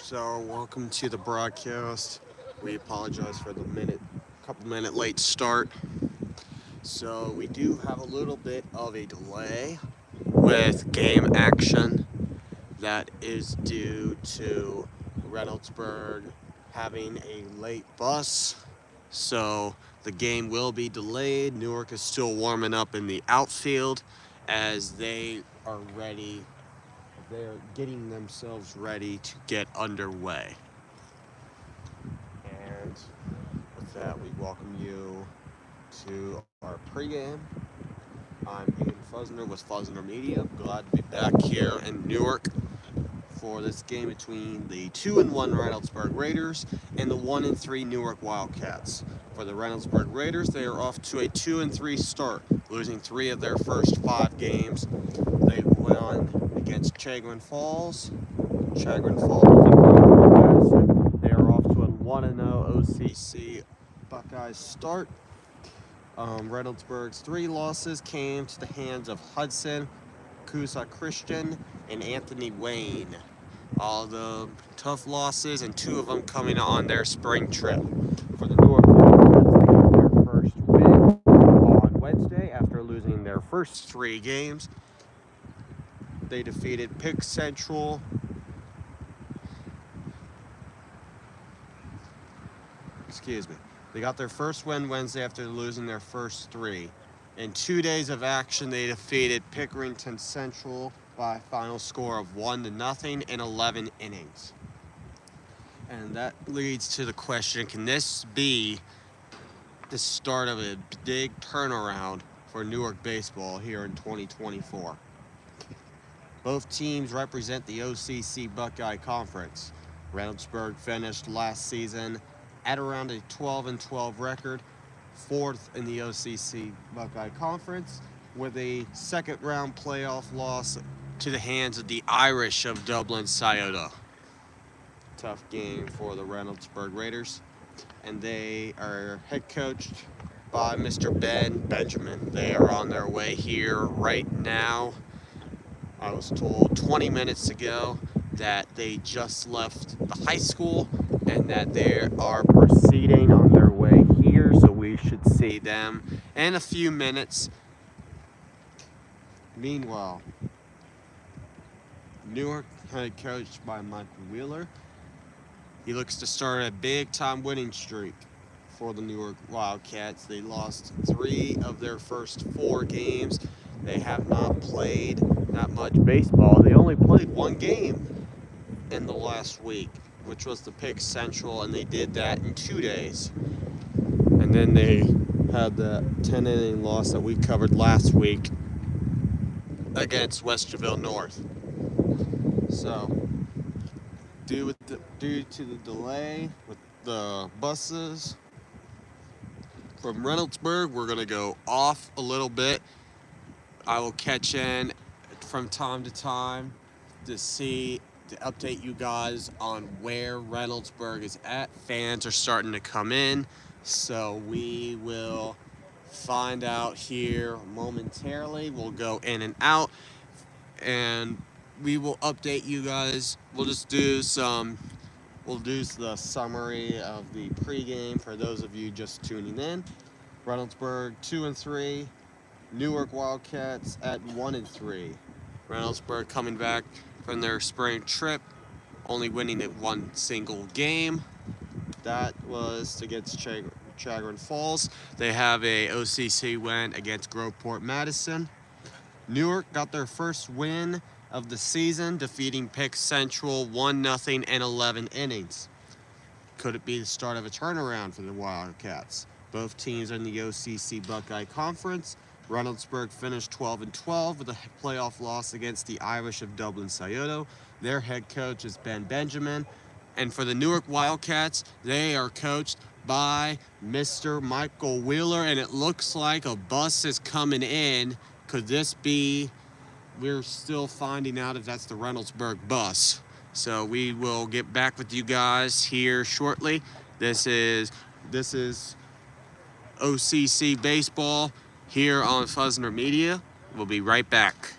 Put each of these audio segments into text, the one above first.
So, welcome to the broadcast. We apologize for the couple minute late start. So, we do have a little bit of a delay with game action. That is due to Reynoldsburg having a late bus. So, the game will be delayed. Newark is still warming up in the outfield as they are ready. They're getting themselves ready to get underway. And with that, we welcome you to our pregame. I'm Ian Fusner with Fusner Media. Glad to be back here in Newark for this game between the 2-1 Reynoldsburg Raiders and the 1-3 Newark Wildcats. For the Reynoldsburg Raiders, they are off to a 2-3 start, losing 3 of their first 5 games. They won against Chagrin Falls. Chagrin Falls they are off to a 1-0 OCC Buckeyes start. Reynoldsburg's 3 losses came to the hands of Hudson, Coosa Christian, and Anthony Wayne. All the tough losses, and 2 of them coming on their spring trip. For the Newark Wildcats, they got their first win on Wednesday after losing their first 3 games. They defeated Pick Central. They got their first win Wednesday after losing their first 3. In 2 days of action, they defeated Pickerington Central by a final score of 1-0 in 11 innings. And that leads to the question, can this be the start of a big turnaround for Newark baseball here in 2024? Both teams represent the OCC Buckeye Conference. Reynoldsburg finished last season at around a 12-12 record, 4th in the OCC Buckeye Conference, with a second-round playoff loss to the hands of the Irish of Dublin Scioto. Tough game for the Reynoldsburg Raiders, and they are head coached by Mr. Ben Benjamin. They are on their way here right now. I was told 20 minutes ago that they just left the high school and that they are proceeding on their way here, so we should see them in a few minutes. Meanwhile, Newark, head coached by Michael Wheeler, he looks to start a big-time winning streak for the Newark Wildcats. They lost 3 of their first 4 games. They have not played that much baseball. They only played 1 game in the last week, which was the Pick Central, and they did that in 2 days. And then they had the 10-inning loss that we covered last week against Westerville North. So, due to the delay with the buses from Reynoldsburg, we're going to go off a little bit. I will catch in from time to time to update you guys on where Reynoldsburg is at. Fans are starting to come in, so we will find out here momentarily. We'll go in and out, and we will update you guys. We'll do the summary of the pregame for those of you just tuning in. Reynoldsburg 2-3, Newark Wildcats at 1-3. Reynoldsburg coming back from their spring trip, only winning at 1 single game. That was against Chagrin Falls. They have a OCC win against Groveport Madison. Newark got their first win of the season, defeating Pick Central 1-0 in 11 innings. Could it be the start of a turnaround for the Wildcats? Both teams are in the OCC Buckeye Conference. Reynoldsburg finished 12-12 with a playoff loss against the Irish of Dublin Scioto. Their head coach is Ben Benjamin. And for the Newark Wildcats, they are coached by Mr. Michael Wheeler, and it looks like a bus is coming in. Could this be, we're still finding out if that's the Reynoldsburg bus. So we will get back with you guys here shortly. This is OCC Baseball here on Fusner Media. We'll be right back.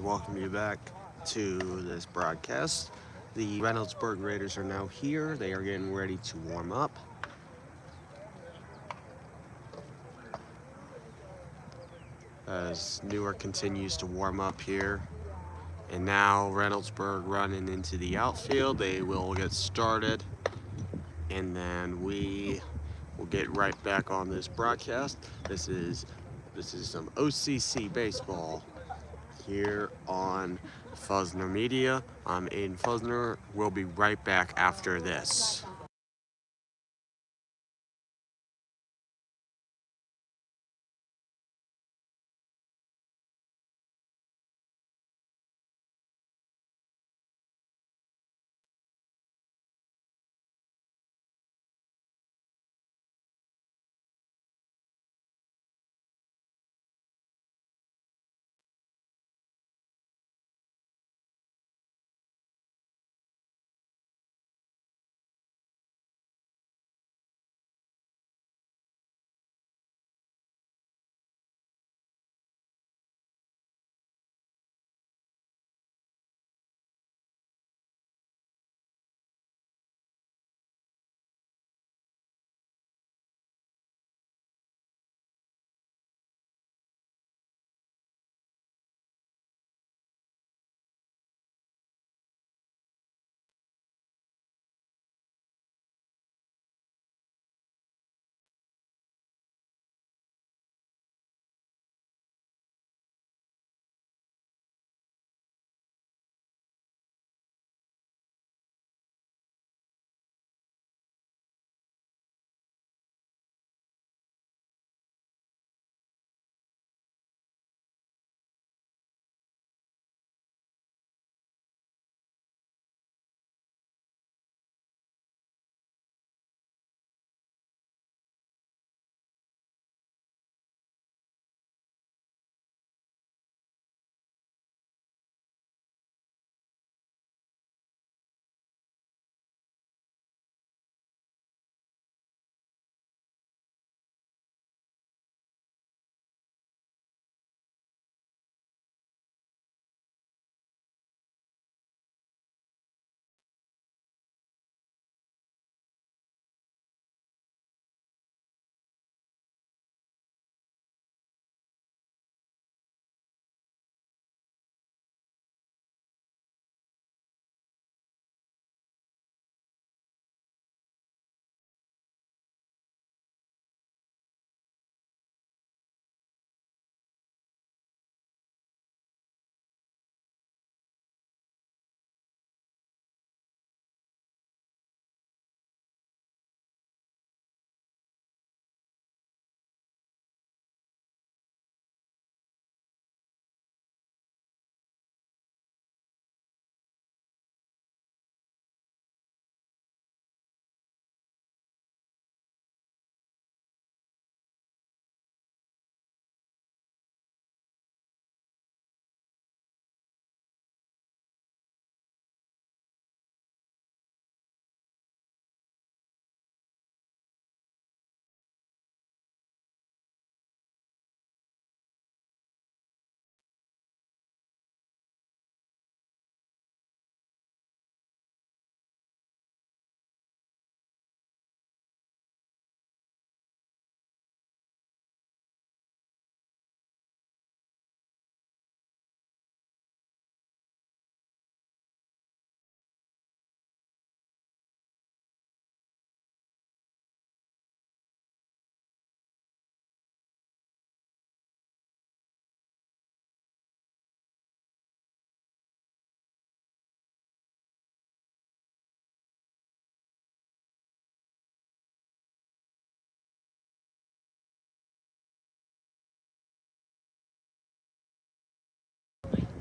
welcome you back to this broadcast. The Reynoldsburg Raiders are now here. They are getting ready to warm up. As Newark continues to warm up here. And now Reynoldsburg running into the outfield. They will get started. And then we will get right back on this broadcast. This is some OCC baseball here on Fuzner Media. I'm Aiden Fuzner. We'll be right back after this.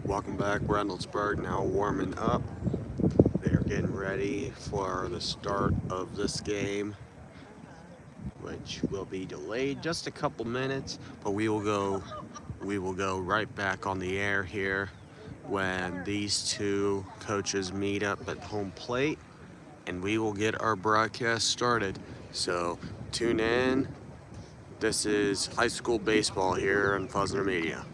Welcome back, Reynoldsburg now warming up. They're getting ready for the start of this game, which will be delayed just a couple minutes, but we will go right back on the air here when these two coaches meet up at home plate, and we will get our broadcast started. So tune in. This is high school baseball here on Fuzner Media.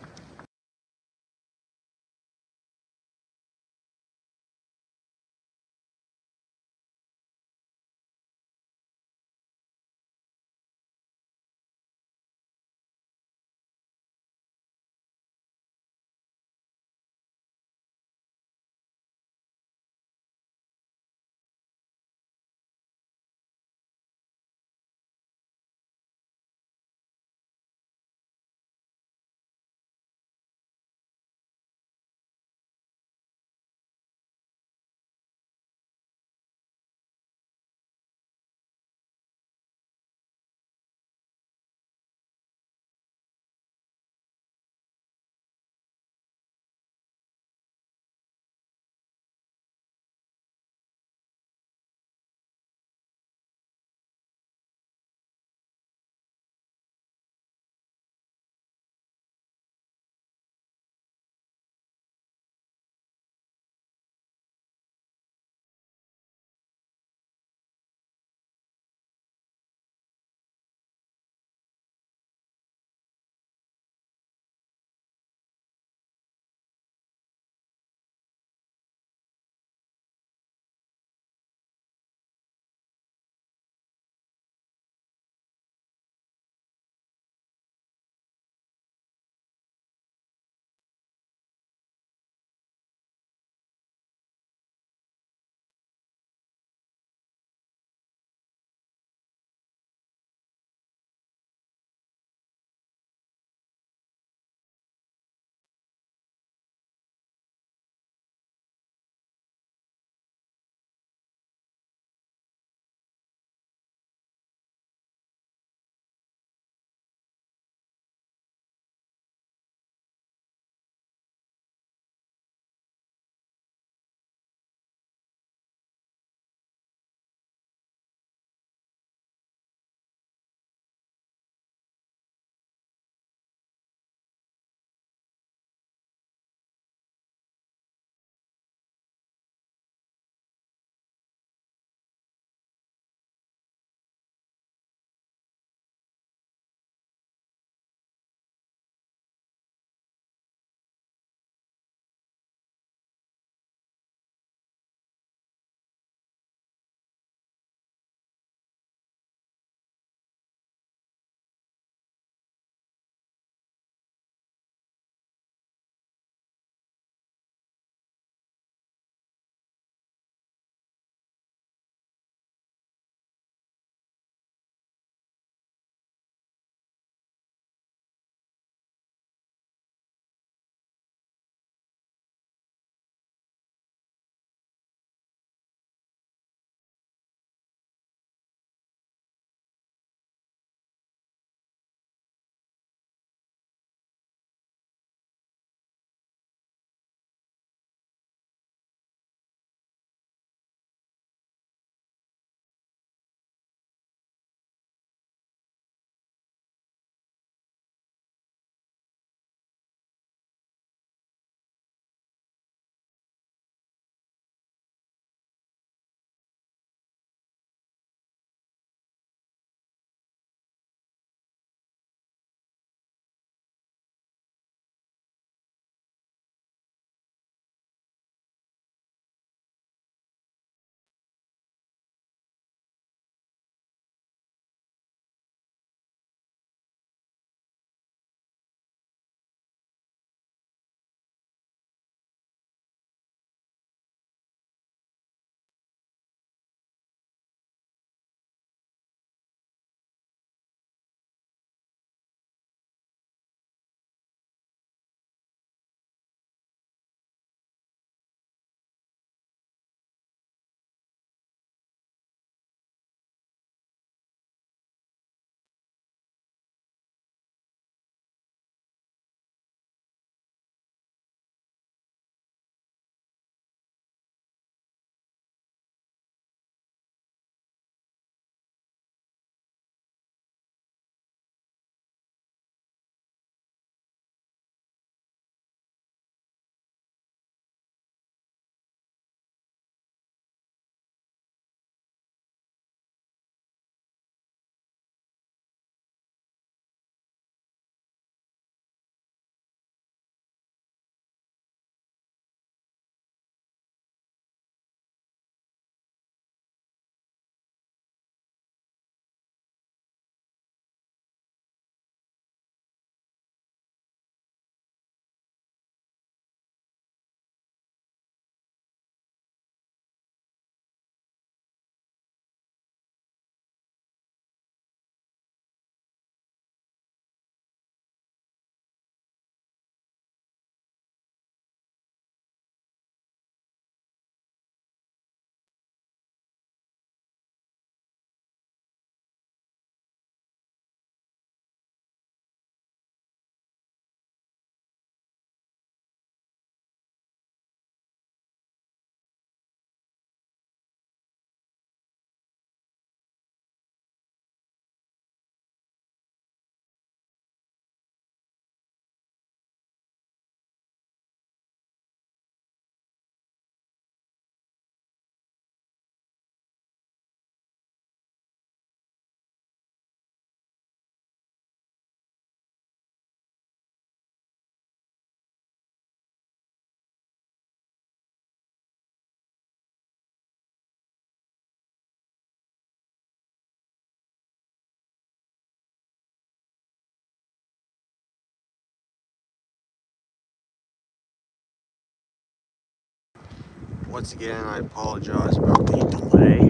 once again, I apologize about the delay.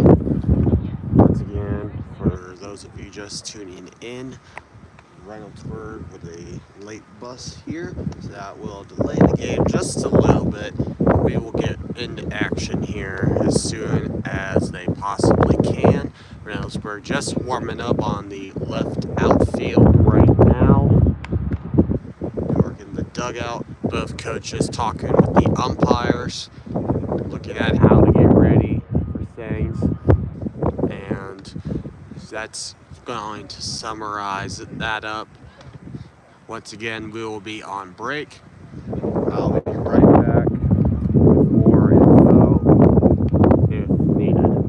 Once again, for those of you just tuning in, Reynoldsburg with a late bus here, so that will delay the game just a little bit. We will get into action here as soon as they possibly can. Reynoldsburg just warming up on the left outfield right now. Newark in the dugout, both coaches talking with the umpires, looking at how to get ready for things, and that's going to summarize that up. Once again, we will be on break. I'll be right back with more info if needed.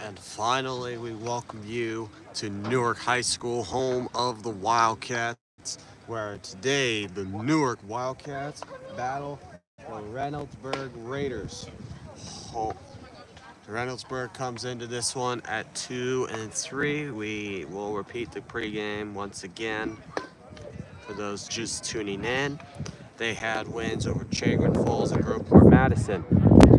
And finally, we welcome you to Newark High School, home of the Wildcats, where today the Newark Wildcats battle the Reynoldsburg Raiders. Reynoldsburg comes into this one at 2-3. We will repeat the pregame once again for those just tuning in. They had wins over Chagrin Falls and Groveport Madison.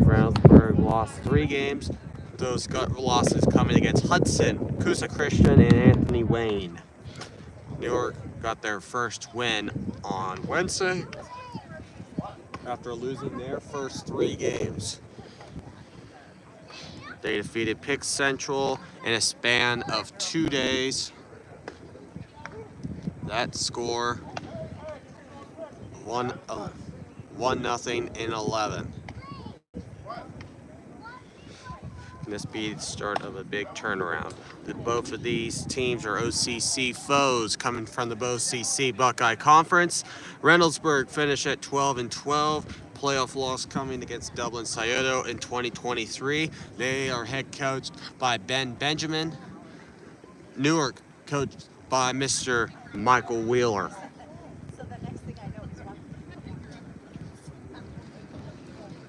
Reynoldsburg lost 3 games. Those losses coming against Hudson, Coosa Christian, and Anthony Wayne. Newark got their first win on Wednesday after losing their first 3 games. They defeated Pick Central in a span of 2 days. That score, 1-0 in 11. This be the start of a big turnaround. Both of these teams are OCC foes coming from the OCC Buckeye Conference. Reynoldsburg finished at 12-12. Playoff loss coming against Dublin Scioto in 2023. They are head coached by Ben Benjamin. Newark coached by Mr. Michael Wheeler.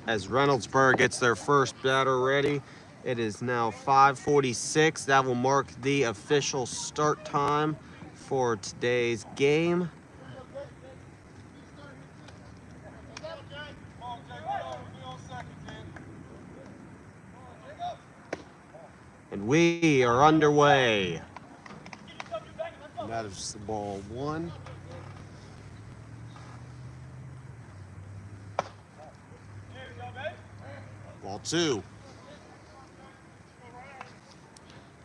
As Reynoldsburg gets their first batter ready, it is now 5:46. That will mark the official start time for today's game. And we are underway. And that is the ball 1. Ball 2.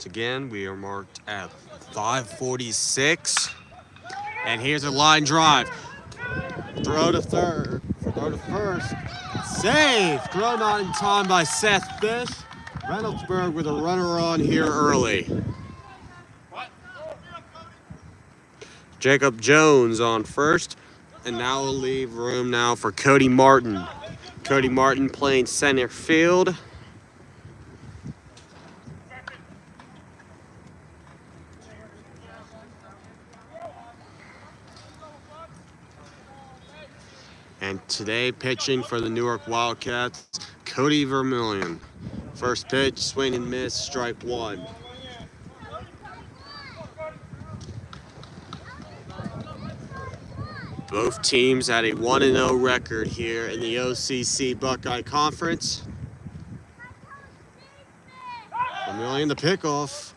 Again, we are marked at 5:46. And here's a line drive. Throw to third. Throw to first. Save. Throw not in time by Seth Fish. Reynoldsburg with a runner on here early. Jacob Jones on first. And now we'll leave room now for Cody Martin. Cody Martin playing center field. And today, pitching for the Newark Wildcats, Cody Vermillion. First pitch, swing and miss, strike 1. Both teams had a 1-0 record here in the OCC Buckeye Conference. Vermillion, the pickoff.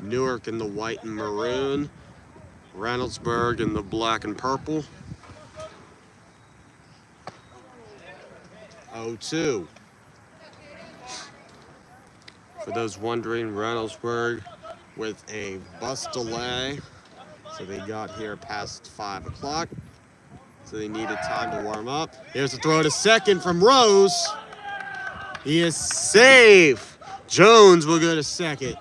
Newark in the white and maroon. Reynoldsburg in the black and purple. 0-2. For those wondering, Reynoldsburg with a bus delay. So they got here past 5 o'clock. So they needed time to warm up. Here's a throw to second from Rose. He is safe. Jones will go to second.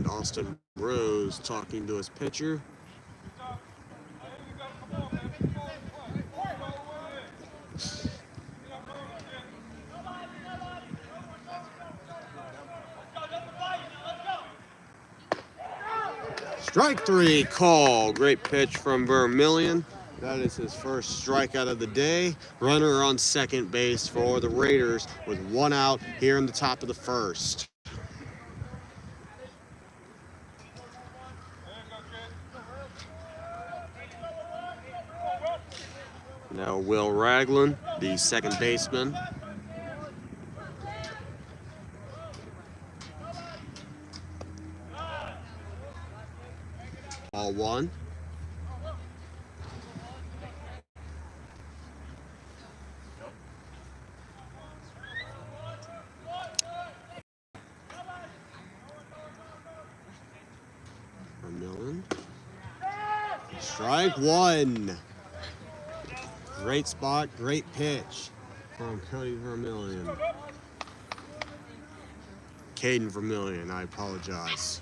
Austin Rose talking to his pitcher. Strike 3 call. Great pitch from Vermillion. That is his first strikeout of the day. Runner on second base for the Raiders with 1 out here in the top of the first. Now Will Ragland, the second baseman. Ball 1. Vermillion. Strike 1. Great spot, great pitch from Cody Vermillion. Caden Vermillion. I apologize.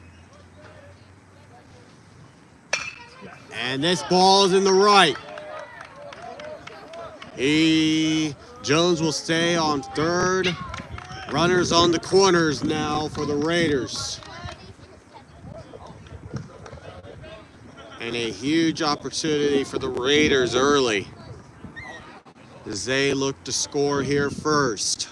And this ball is in the right. Jones will stay on third. Runners on the corners now for the Raiders. And a huge opportunity for the Raiders early, as they look to score here first.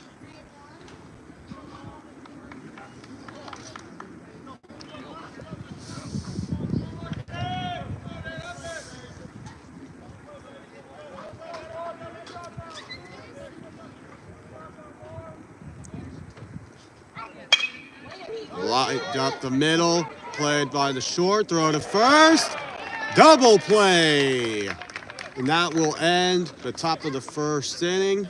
Light up the middle, played by the short, throw to first, double play. And that will end the top of the first inning.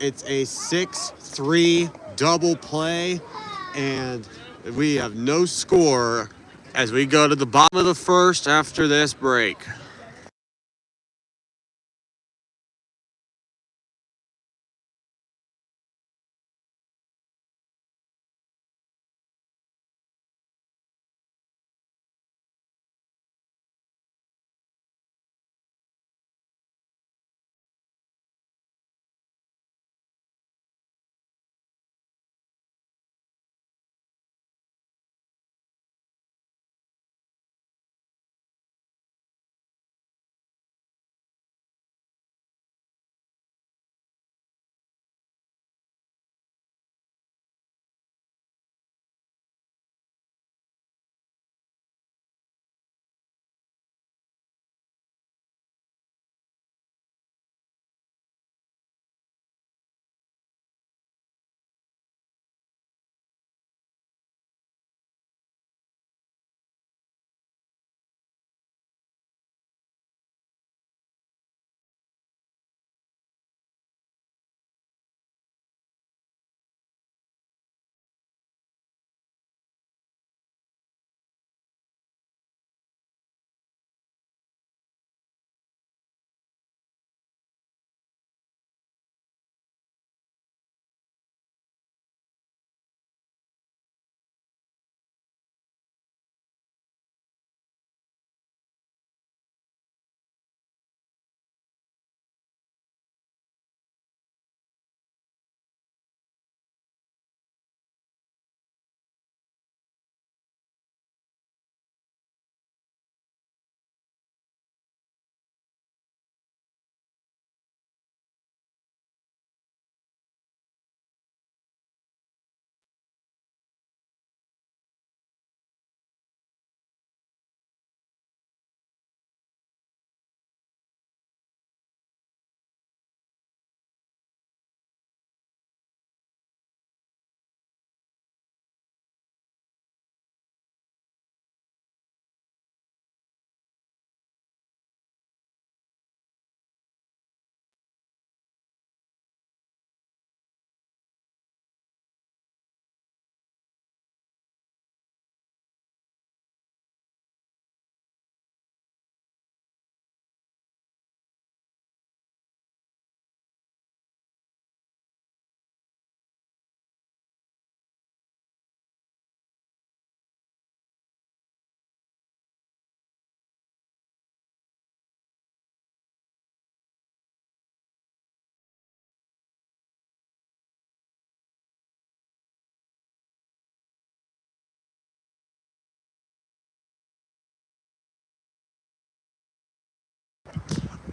It's a 6-3 double play, and we have no score as we go to the bottom of the first after this break.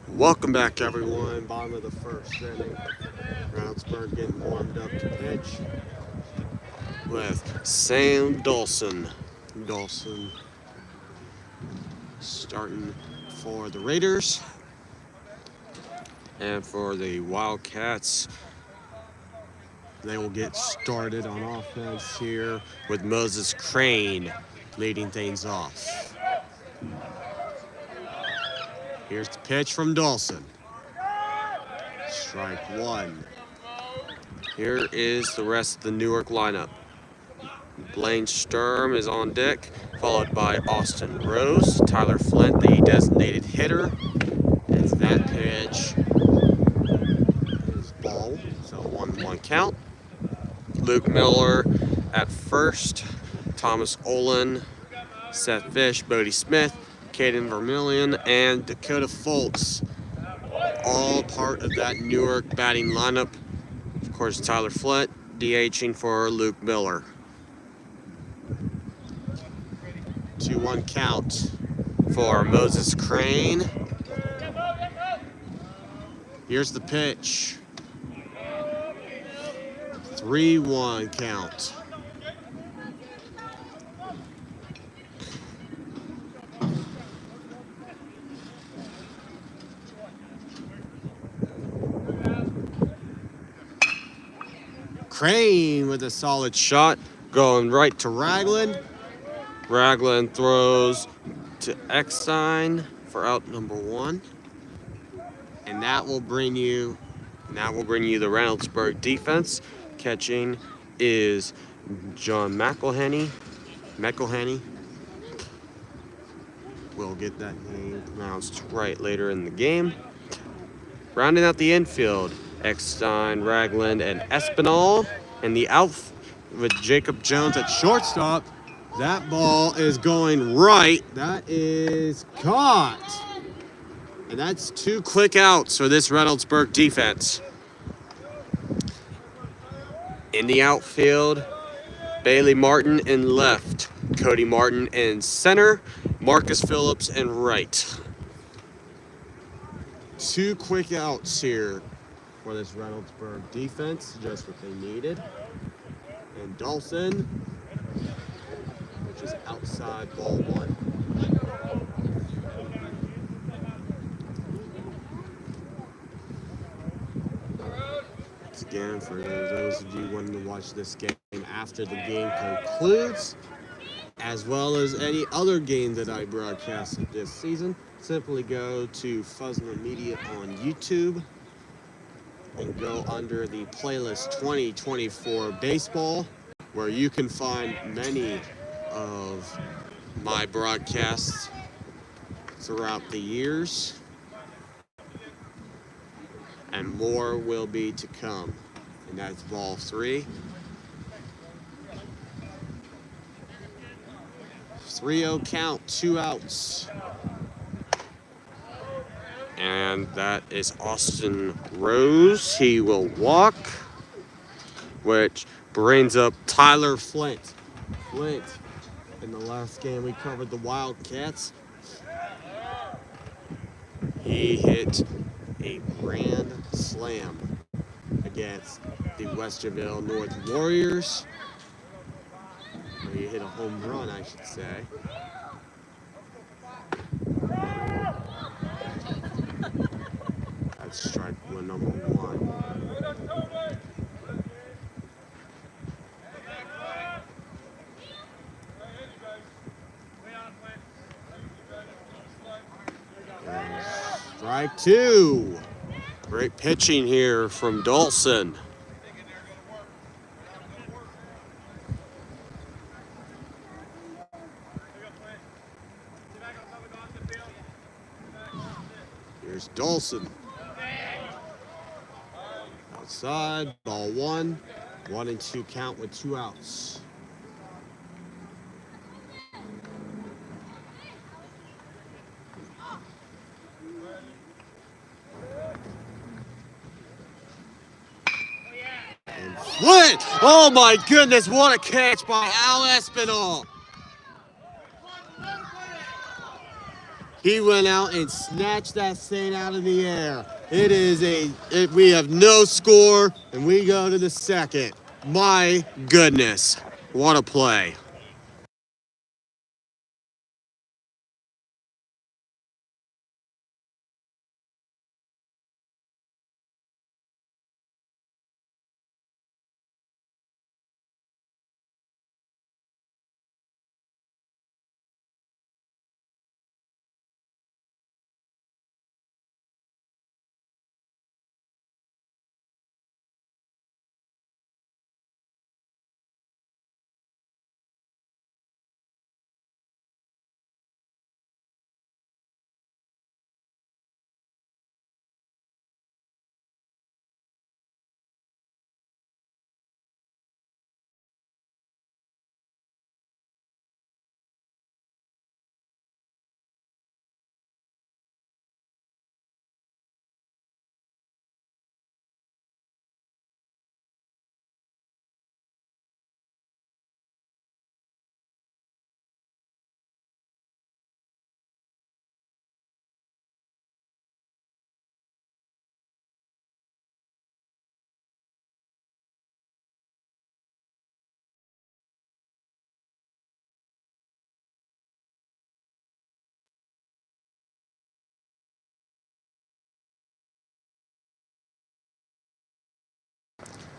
Welcome back, everyone. Bottom of the first inning. Reynoldsburg getting warmed up to pitch with Sam Dawson. Dawson starting for the Raiders. And for the Wildcats, they will get started on offense here with Moses Crane leading things off. Here's the pitch from Dawson. Strike one. Here is the rest of the Newark lineup. Blaine Sturm is on deck, followed by Austin Rose. Tyler Flint, the designated hitter. As that pitch is ball, so 1-1 count. Luke Miller at first. Thomas Olin, Seth Fish, Bodie Smith, Caden Vermillion, and Dakota Foltz. All part of that Newark batting lineup. Of course, Tyler Flint DHing for Luke Miller. 2-1 count for Moses Crane. Here's the pitch. 3-1 count. Crane with a solid shot, going right to Ragland. Ragland throws to Eckstein for out number 1. And that will bring you the Reynoldsburg defense. Catching is John McElhenney. We'll get that name pronounced right later in the game. Rounding out the infield, Eckstein, Ragland, and Espinal. And the out with Jacob Jones at shortstop. That ball is going right. That is caught. And that's 2 quick outs for this Reynoldsburg defense. In the outfield, Bailey Martin in left, Cody Martin in center, Marcus Phillips in right. 2 quick outs here for this Reynoldsburg defense, just what they needed. And Dawson, which is outside ball 1. Once again, for those of you wanting to watch this game after the game concludes, as well as any other game that I broadcasted this season, simply go to Fuzzler Media on YouTube and go under the playlist 2024 Baseball, where you can find many of my broadcasts throughout the years, and more will be to come. And that's ball 3. 3-0 count, 2 outs. And that is Austin Rose. He will walk, which brings up Tyler Flint. In the last game we covered the Wildcats, he hit a grand slam against the Westerville North Warriors. Or he hit a home run, I should say. That's strike 1, number 1. And strike 2. Great pitching here from Dawson. Here's Dawson. Outside, ball 1. 1-2 count with 2 outs. And Flint! Oh my goodness, what a catch by Al Espinal! He went out and snatched that thing out of the air. We have no score, and we go to the second. My goodness, what a play.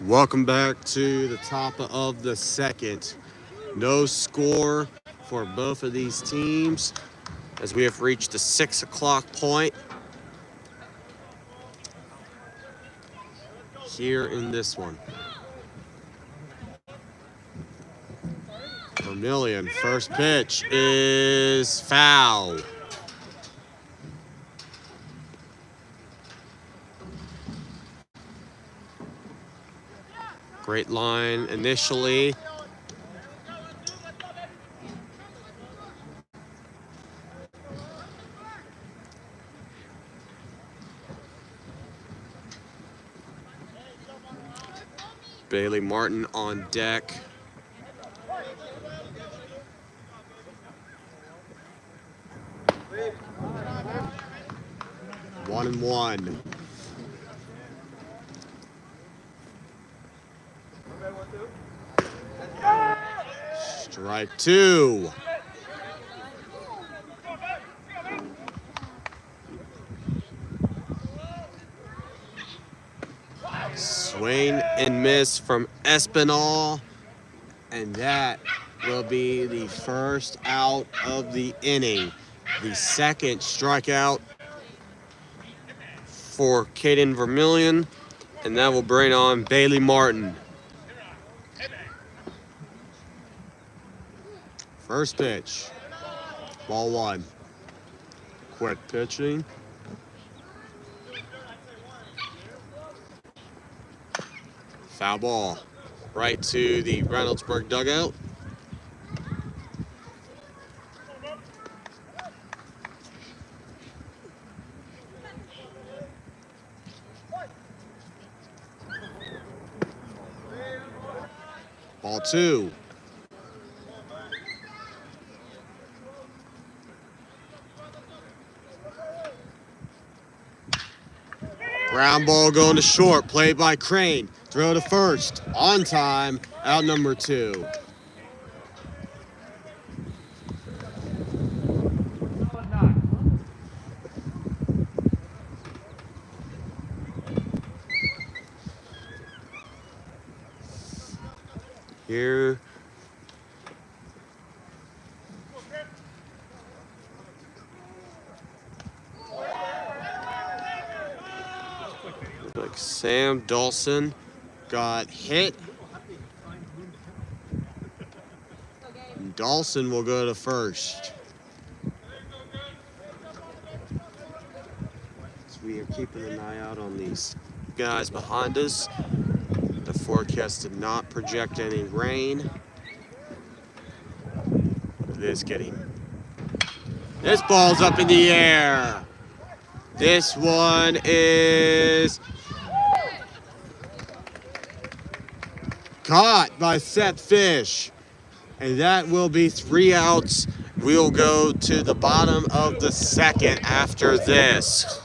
Welcome back to the top of the second. No score for both of these teams as we have reached the 6 o'clock point here in this one. Vermillion, first pitch is foul. Great line initially. Bailey Martin on deck. One and one. Strike two. Swing and miss from Espinal, and that will be the first out of the inning. The second strikeout for Caden Vermillion, and that will bring on Bailey Martin. First pitch, ball one. Quick pitching. Foul ball, right to the Reynoldsburg dugout. Ball two. Ground ball going to short, played by Crane. Throw to first, on time, out number two. Here. Like Sam Dawson got hit. And Dawson will go to first. So we are keeping an eye out on these guys behind us. The forecast did not project any rain. It is getting. This ball's up in the air. This one is caught by Seth Fish. And that will be 3 outs. We'll go to the bottom of the second after this.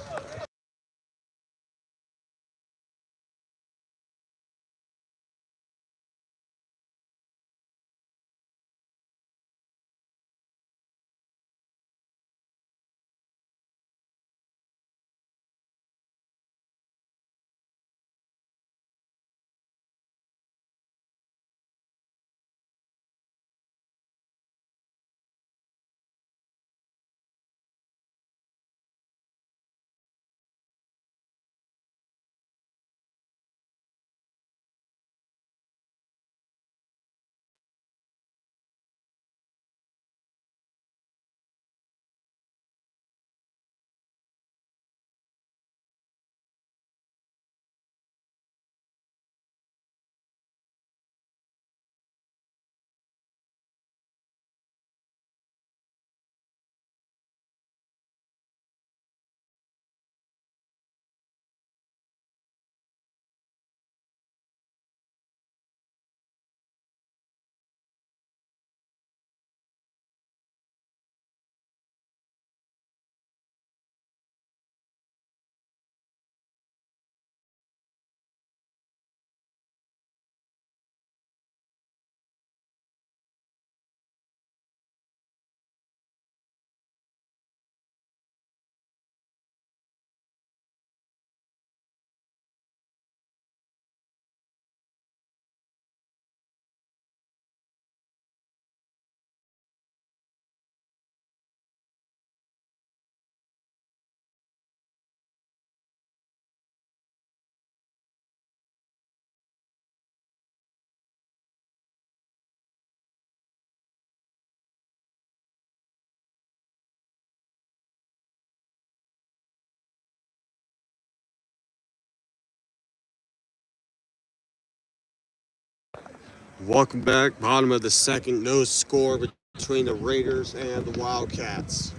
Welcome back. Bottom of the second, no score between the Raiders and the Wildcats.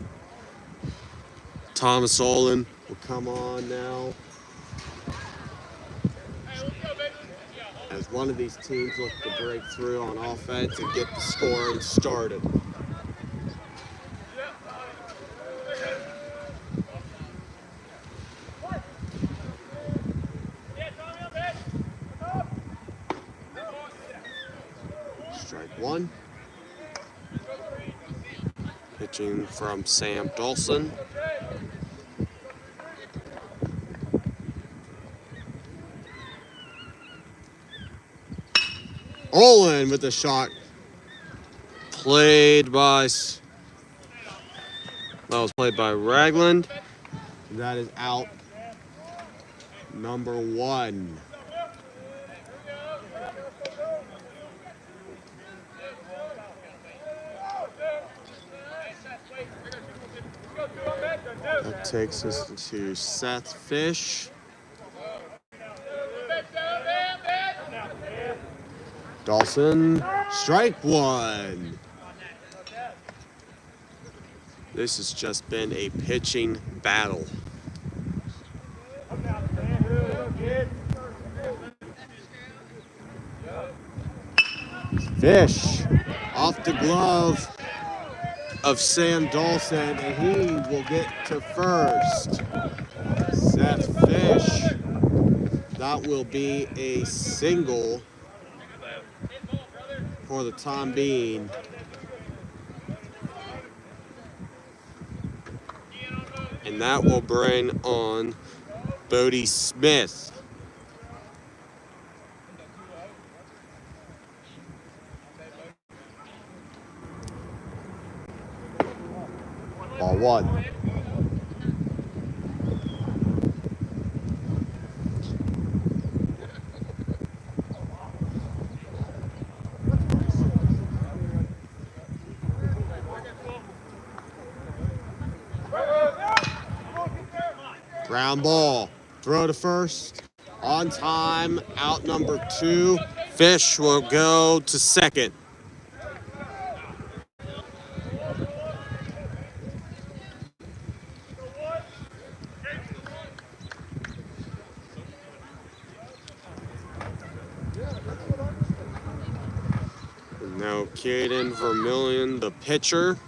Thomas Olin will come on now as one of these teams look to break through on offense and get the scoring started. Strike one. Pitching from Sam Dawson. Olin with the shot. Played by Ragland. That is out. Number one. That takes us to Seth Fish. Dawson, strike one. This has just been a pitching battle. Fish off the glove of Sam Dawson, and he will get to first. Seth Fish. That will be a single for the time being. And that will bring on Bodie Smith. Ball one. Ground ball. Throw to first. On time. Out number two. Fish will go to second. Now Caden Vermillion, the pitcher.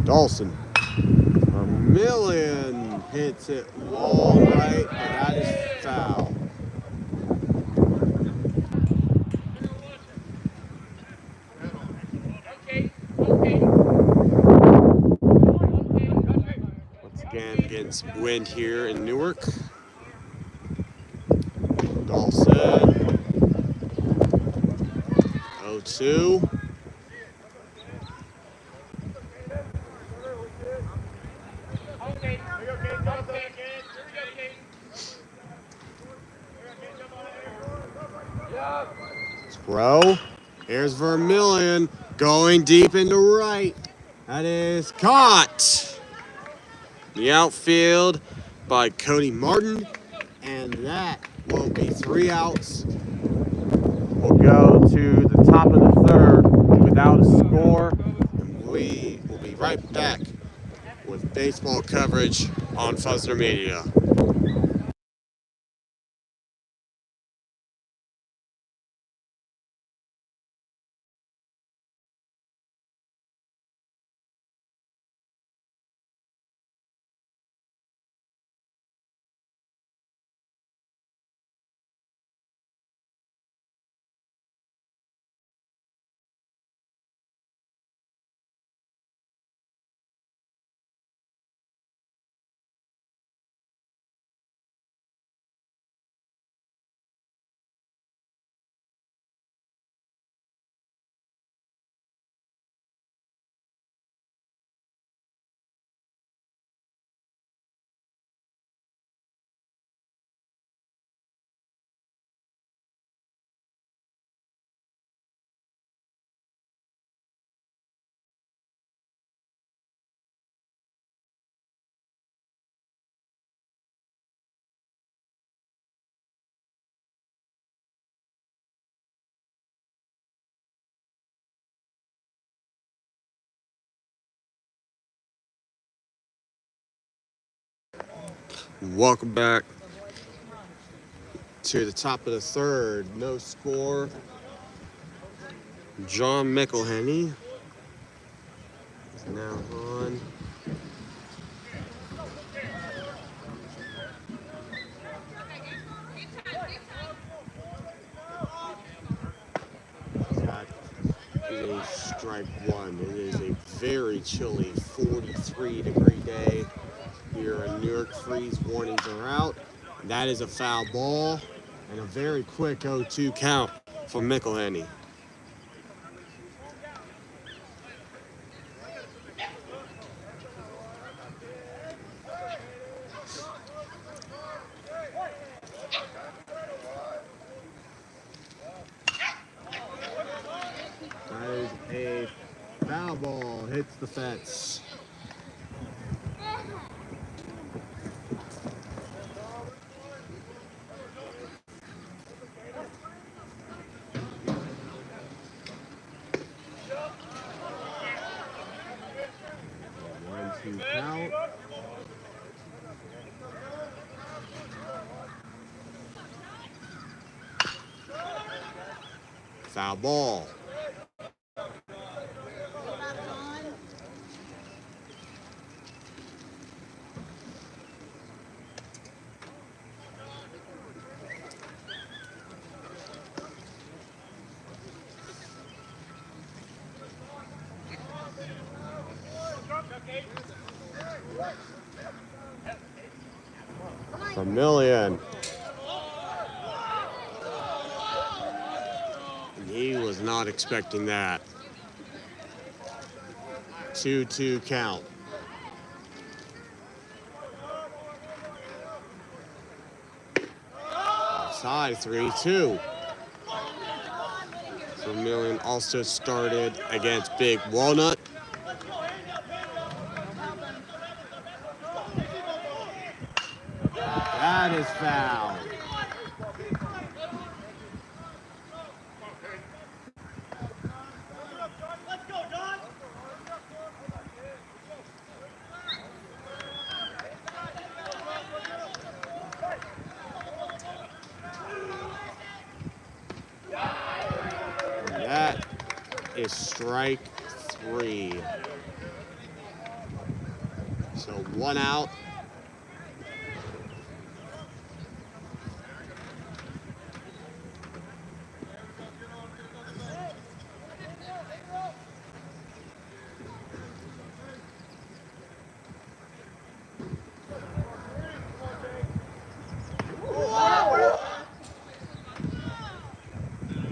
Dawson. Vermillion hits it long right, and that is foul. Once again, against wind here in Newark. Dawson. 0-2. Throw. Here's Vermillion going deep into right. That is caught. The outfield by Cody Martin. And that will be 3 outs. We'll go to the top of the third without a score. And we will be right back with baseball coverage on Fuzzner Media. Welcome back to the top of the third. No score. John McElhenney is now on. That is a strike one. It is a very chilly 43-degree day here in Newark. Freeze warnings are out. That is a foul ball and a very quick 0-2 count for McElhenney. That is a foul ball. Hits the fence. Count. Foul ball. Vermillion. He was not expecting that. 2-2 count. Offside, 3-2. Vermillion also started against Big Walnut. That is foul. That is strike three. So 1 out.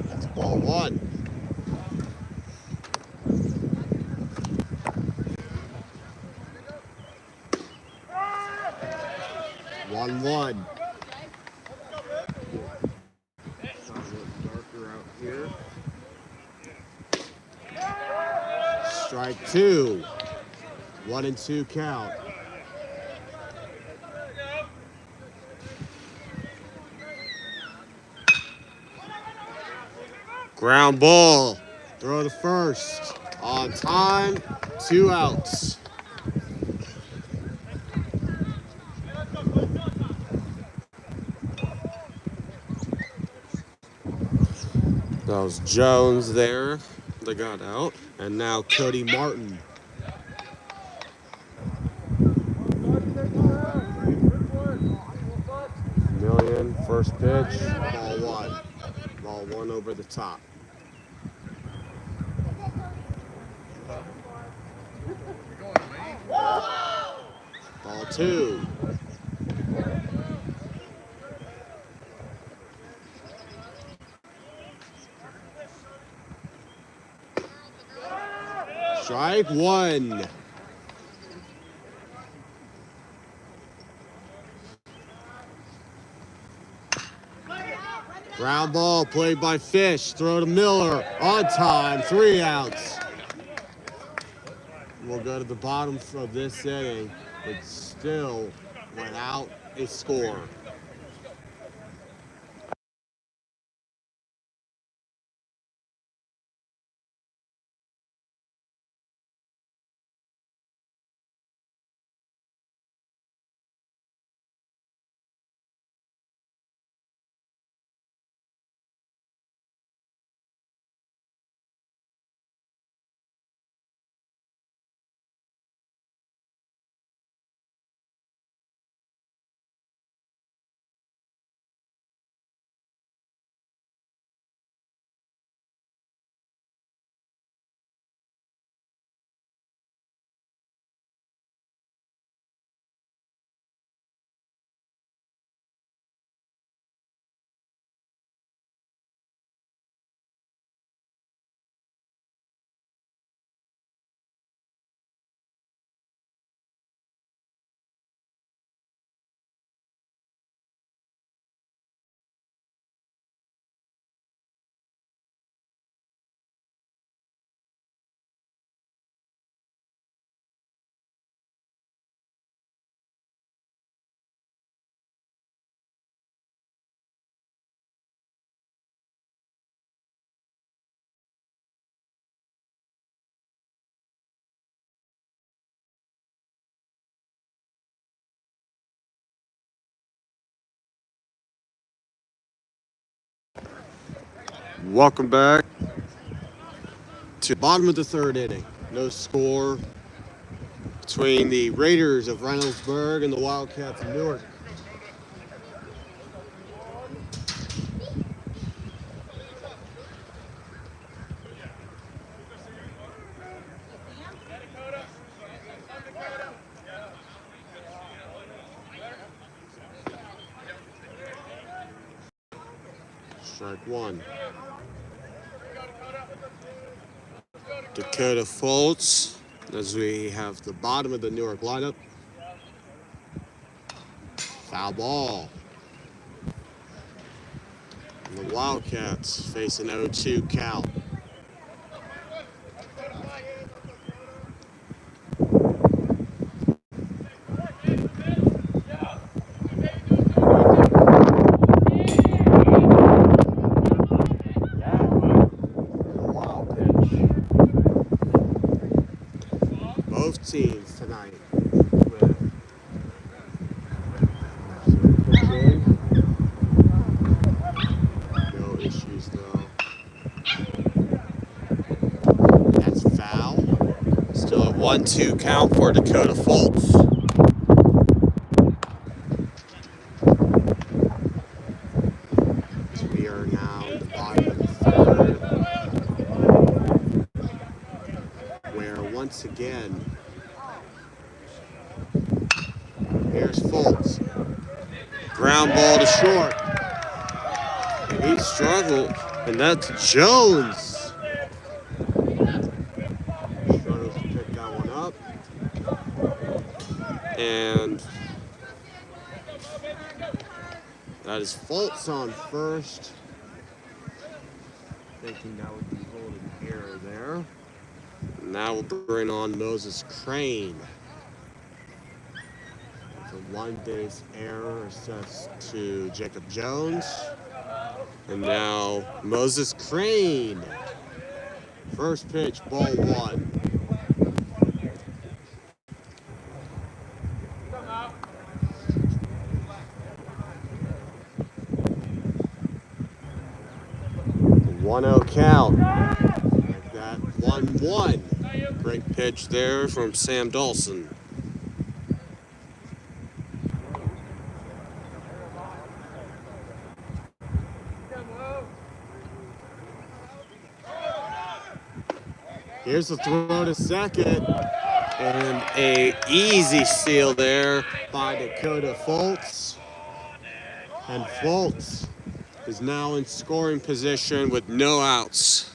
That's ball one. 1-1. Darker out here. Strike two. 1-2 count. Ground ball. Throw to first. On time. 2 outs. That was Jones there. They got out. And now Cody Martin. Vermillion, first pitch. Ball one. Ball one over the top. Ball two. Strike one. Ground ball played by Fish. Throw to Miller. On time. 3 outs. We'll go to the bottom of this inning, but still without a score. Welcome back to the bottom of the third inning. No score between the Raiders of Reynoldsburg and the Wildcats of Newark. Strike one. Dakota Fultz as we have the bottom of the Newark lineup. Foul ball. And the Wildcats face an 0-2 count. Both teams tonight with no issues though. That's foul. Still a 1-2 count for Dakota Fultz. We are now in the bottom of the third, where once again, here's Fultz. Ground ball to short. And he struggled, and that's Jones. Struggles to pick that one up. And that is Fultz on first. Thinking that would be holding error there. Now we'll bring on Moses Crane. A one base error assessed to Jacob Jones. And now Moses Crane. First pitch, ball one. The 1-0 count. Like that, 1-1. Great pitch there from Sam Dawson. Here's the throw to second, and a easy steal there by Dakota Fultz. And Fultz is now in scoring position with no outs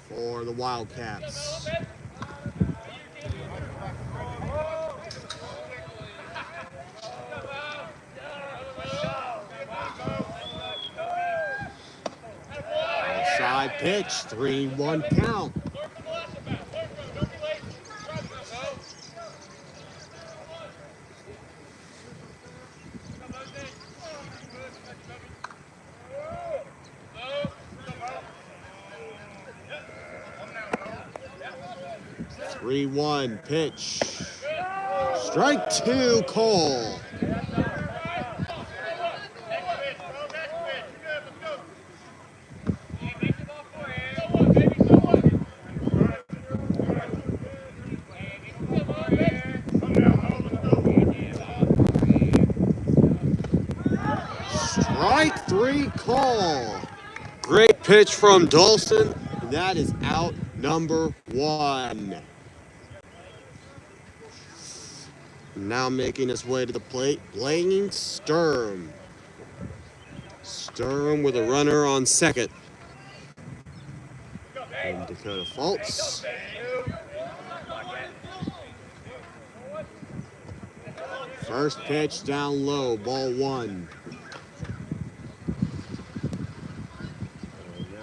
for the Wildcats. Outside pitch, 3-1 count. Three-one pitch. Strike two, Cole. Strike three, call. Great pitch from Dawson. And that is out number one. Now making his way to the plate, Blaine Sturm. Sturm with a runner on second. And Dakota Fultz. First pitch down low, ball one. Now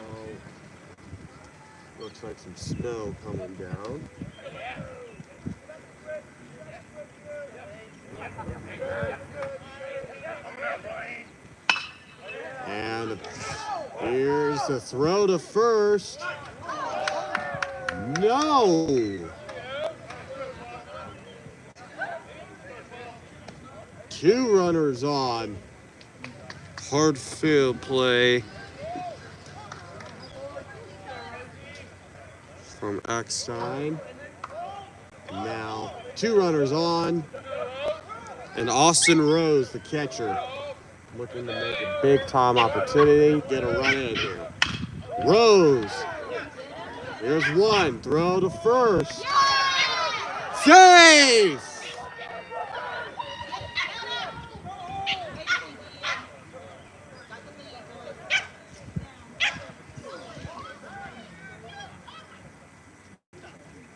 looks like some snow coming down. And here's the throw to first. No! Two runners on. Hard field play from Eckstein. Now 2 runners on. And Austin Rose, the catcher, looking to make a big-time opportunity, get a run in here. Rose. Here's one. Throw to first. Safe!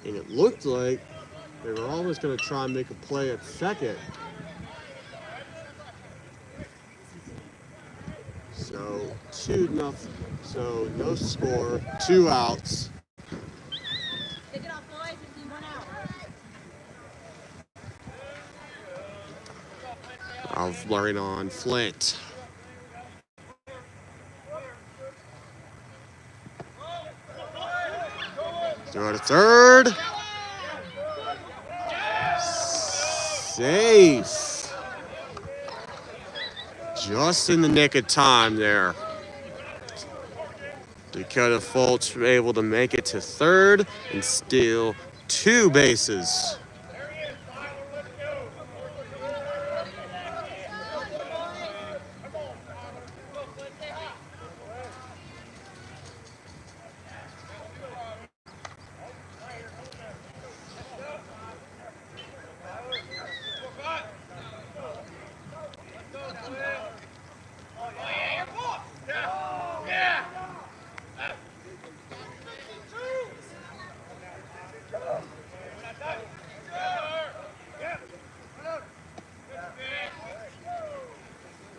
And it looked like they were almost going to try and make a play at second. So 2-0. So no score, 2 outs. Take it off, boys. It's 1 out. I'll blurring on Flint. Throw to third. Safe. Just in the nick of time there. Dakota Fultz able to make it to third and steal 2 bases.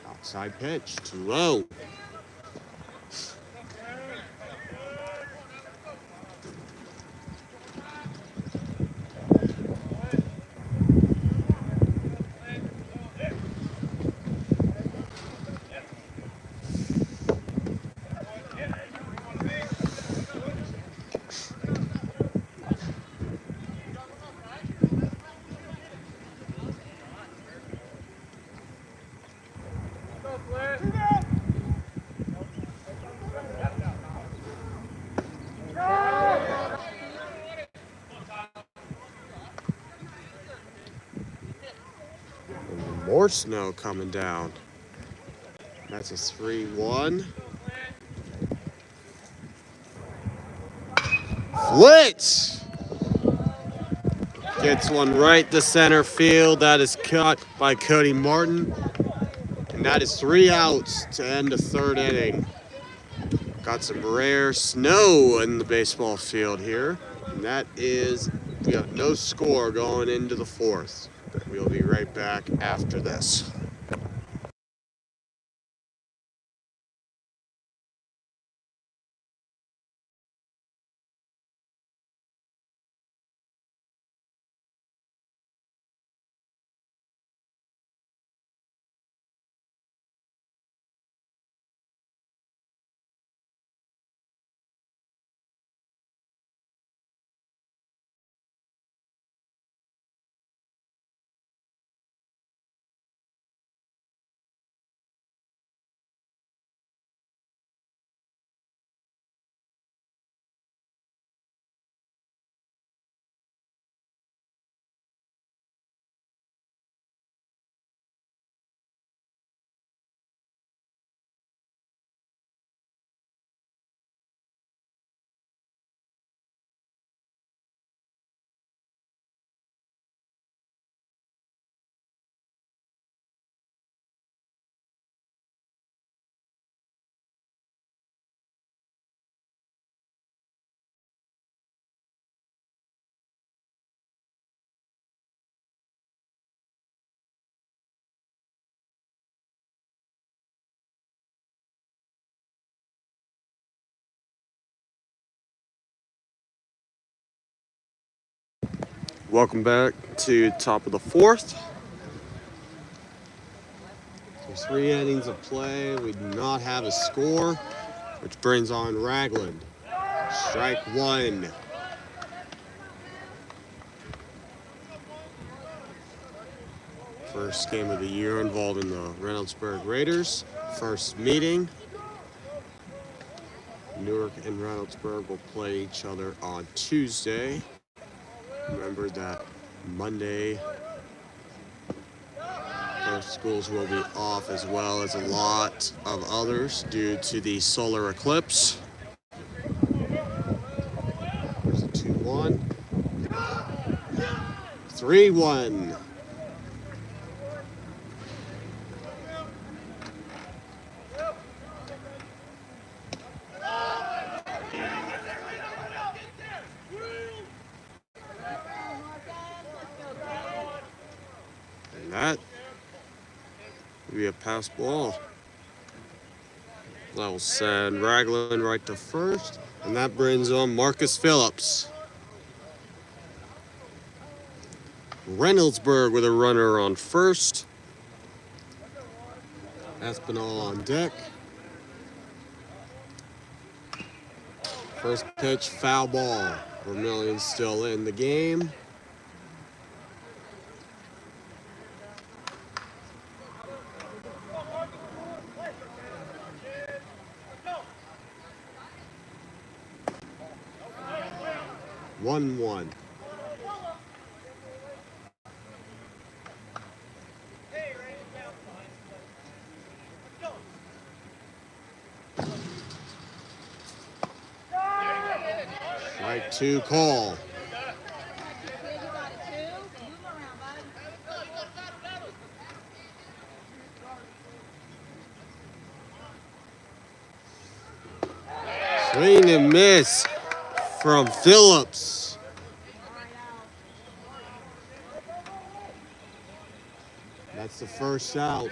Outside pitch, 2-0. More snow coming down. That's a 3-1. Flint gets one right to center field. That is cut by Cody Martin. And that is 3 outs to end the 3rd inning. Got some rare snow in the baseball field here. And that is, we have no score going into the 4th. We'll be right back after this. Welcome back to top of the 4th. So 3 innings of play. We do not have a score, which brings on Ragland. Strike 1. First game of the year involving the Reynoldsburg Raiders. First meeting. Newark and Reynoldsburg will play each other on Tuesday. Remember that Monday, both schools will be off, as well as a lot of others due to the solar eclipse. There's a 2-1. 3-1. And that will be a pass ball. That will send Ragland right to first, and that brings on Marcus Phillips. Reynoldsburg with a runner on first. Espinal on deck. First pitch, foul ball. Vermillion still in the game. One. 2 call. Swing and miss from Phillips. That's the first out.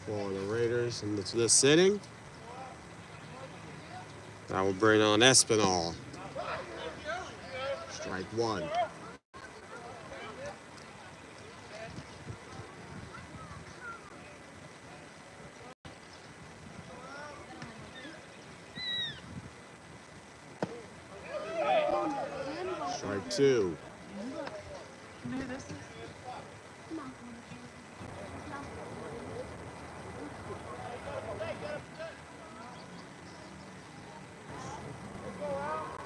For the Raiders in this inning. That will bring on Espinal. Strike 1. Strike 2.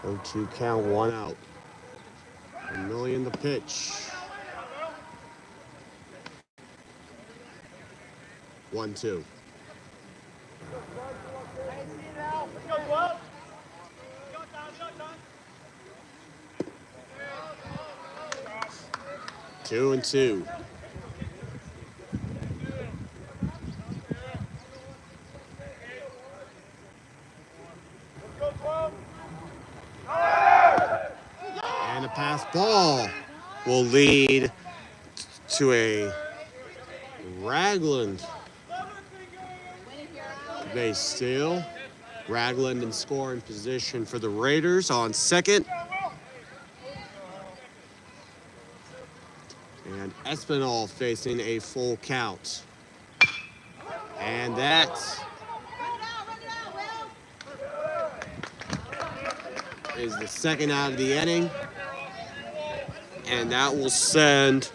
0-2 count, 1 out. Vermillion the pitch. 1-2. Two and two. And a pass ball will lead to a Ragland base steal. Ragland in scoring position for the Raiders on second. And Espinal facing a full count. And that is the second out of the inning. And that will send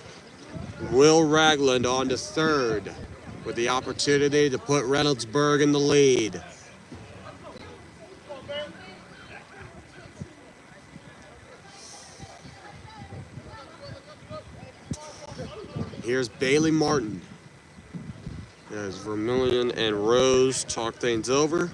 Will Ragland on to third with the opportunity to put Reynoldsburg in the lead. Here's Bailey Martin as Vermillion and Rose talk things over.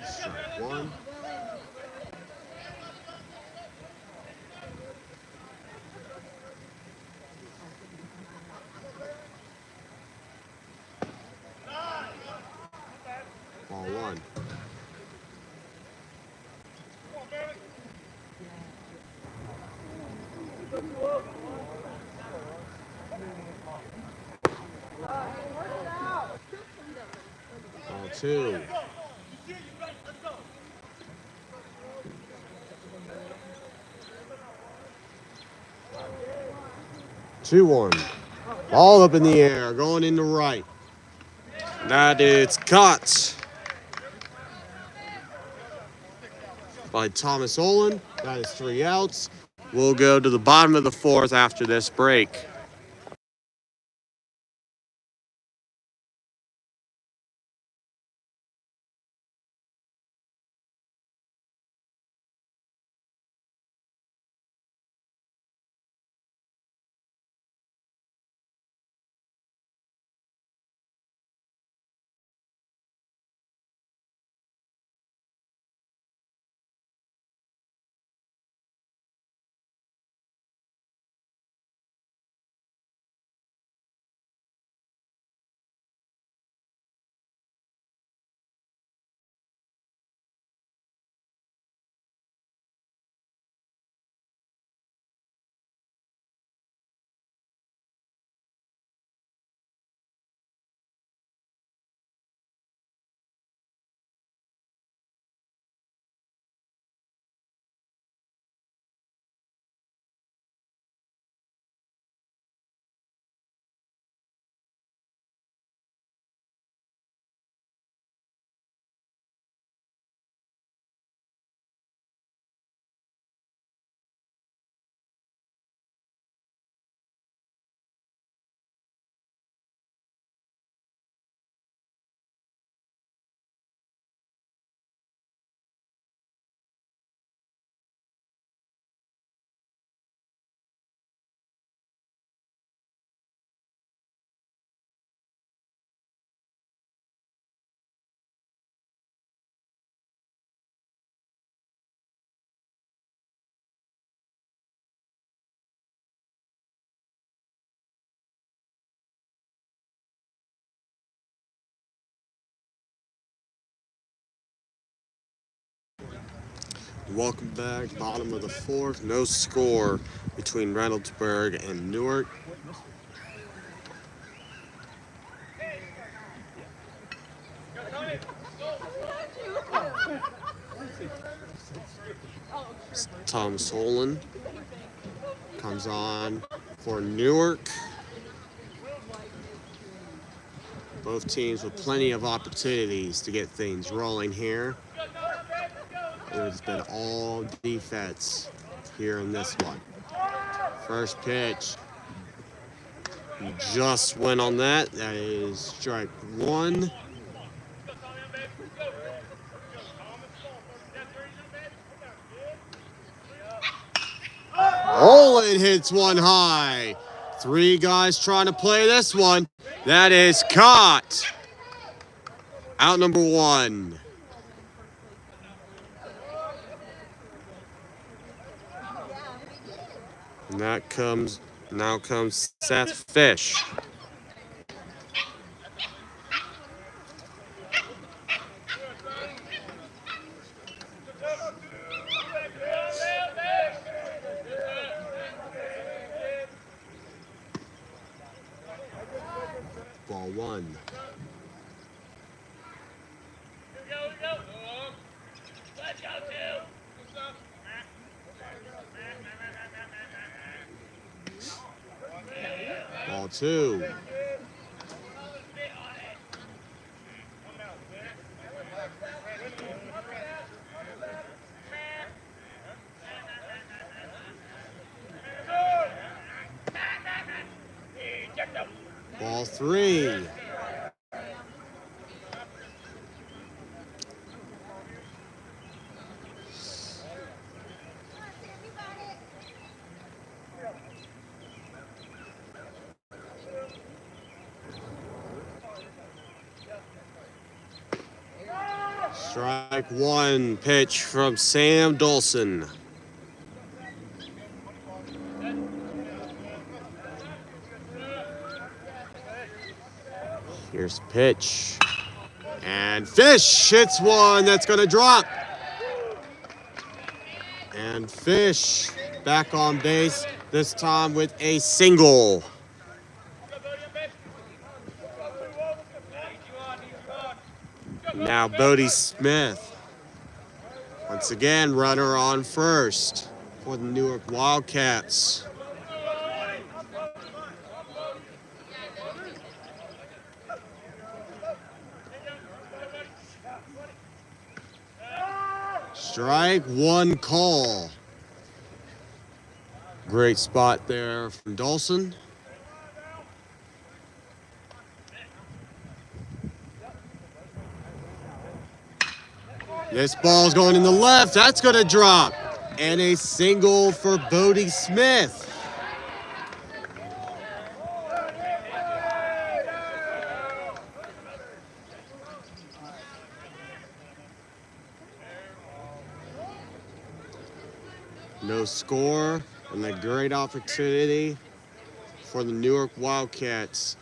Strike 1. Ball 1. Ball 2. 2-1. Ball up in the air, going into right. That is caught by Thomas Olin. That is 3 outs. We'll go to the bottom of the 4th after this break. Welcome back, bottom of the 4th. No score between Reynoldsburg and Newark. Thomas Olin comes on for Newark. Both teams with plenty of opportunities to get things rolling here. It's been all defense here in this one. First pitch. He just went on that. That is strike 1. Olin hits one high. 3 guys trying to play this one. That is caught. Out number 1. And now comes Seth Fish. Ball 1. Ball 2. Ball 3. Strike 1 pitch from Sam Dolson. Here's the pitch. And Fish hits one that's going to drop. And Fish back on base, this time with a single. Now Bodie Smith. Once again, runner on first for the Newark Wildcats. Strike one call. Great spot there from Dawson. This ball's going in the left. That's going to drop. And a single for Bodie Smith. No score, and a great opportunity for the Newark Wildcats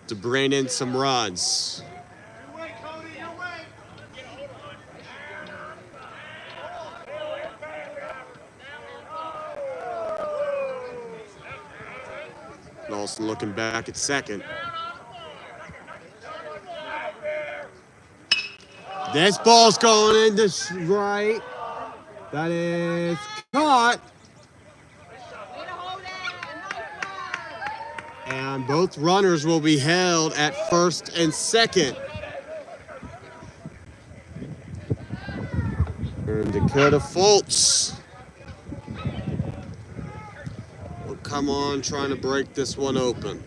to bring in some runs. Dawson looking back at second. This ball's going into right. That is caught. And both runners will be held at first and second. And Dakota Fultz will come on trying to break this one open.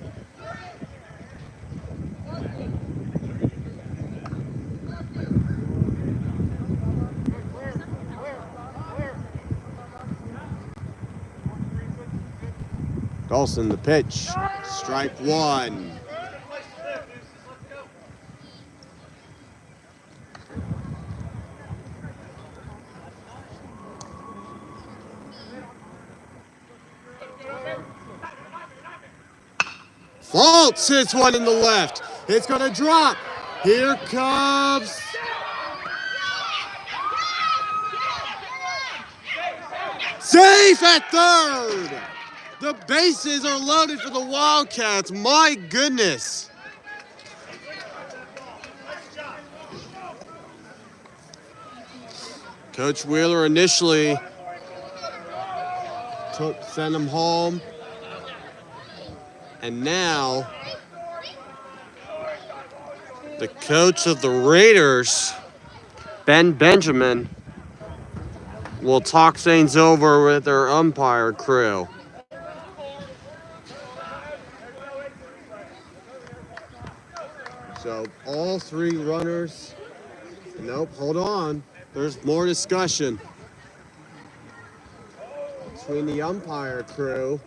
Dawson the pitch, strike one. Fultz hits one in the left. It's gonna drop. Here comes. Safe at third. The bases are loaded for the Wildcats. My goodness. Coach Wheeler initially sent him home. And now the coach of the Raiders, Ben Benjamin, will talk things over with their umpire crew. So all three runners, nope, hold on. There's more discussion between the umpire crew.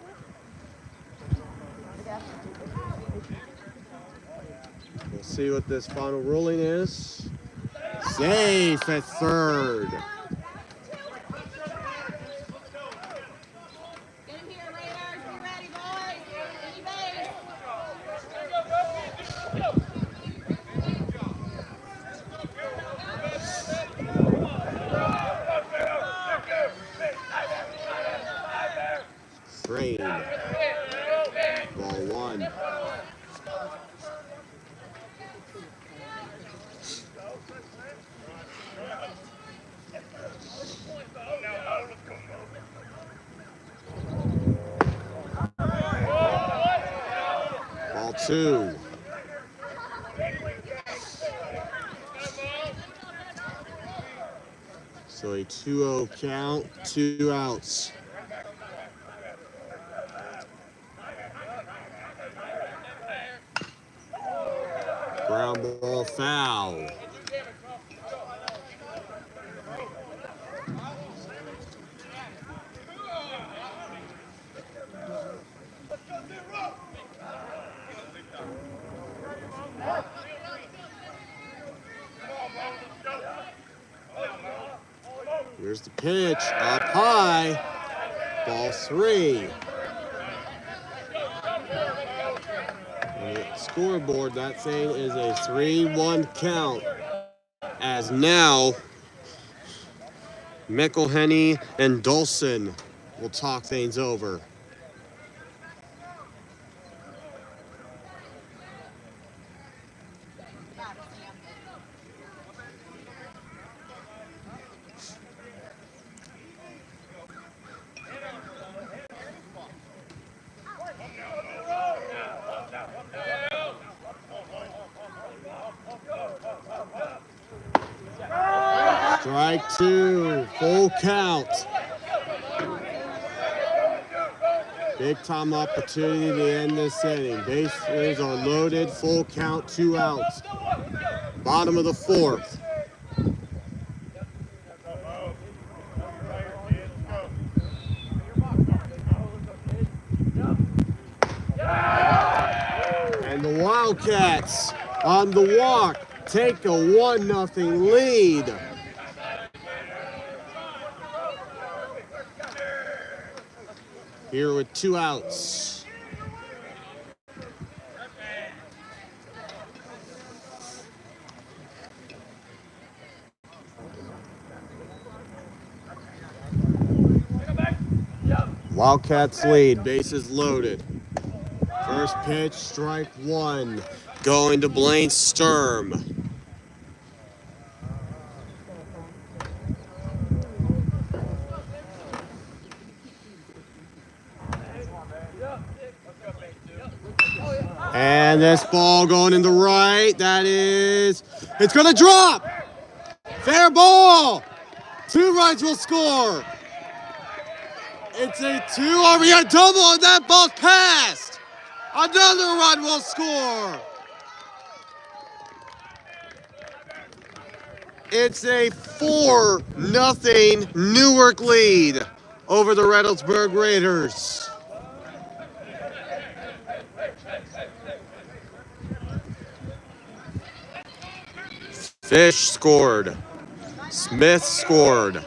We'll see what this final ruling is. Safe at third. Rain. Ball one. Ball two. So a 2-0 count, 2 outs. Ground ball foul. Here's the pitch, up high, ball three. On the scoreboard, that thing is a 3-1 count, as now McElhenney and Dawson will talk things over. Strike two, full count. Big time opportunity to end this inning. Bases are loaded, full count, 2 outs. Bottom of the fourth. And the Wildcats on the walk take a 1-0 lead. Here with 2 outs. Wildcats lead, bases loaded. First pitch, strike one. Going to Blaine Sturm. And this ball going in the right. It's going to drop. Fair ball. 2 runs will score. It's a 2 RBI double, and that ball's passed. Another run will score. It's a 4-0 Newark lead over the Reynoldsburg Raiders. Fish scored. Smith scored.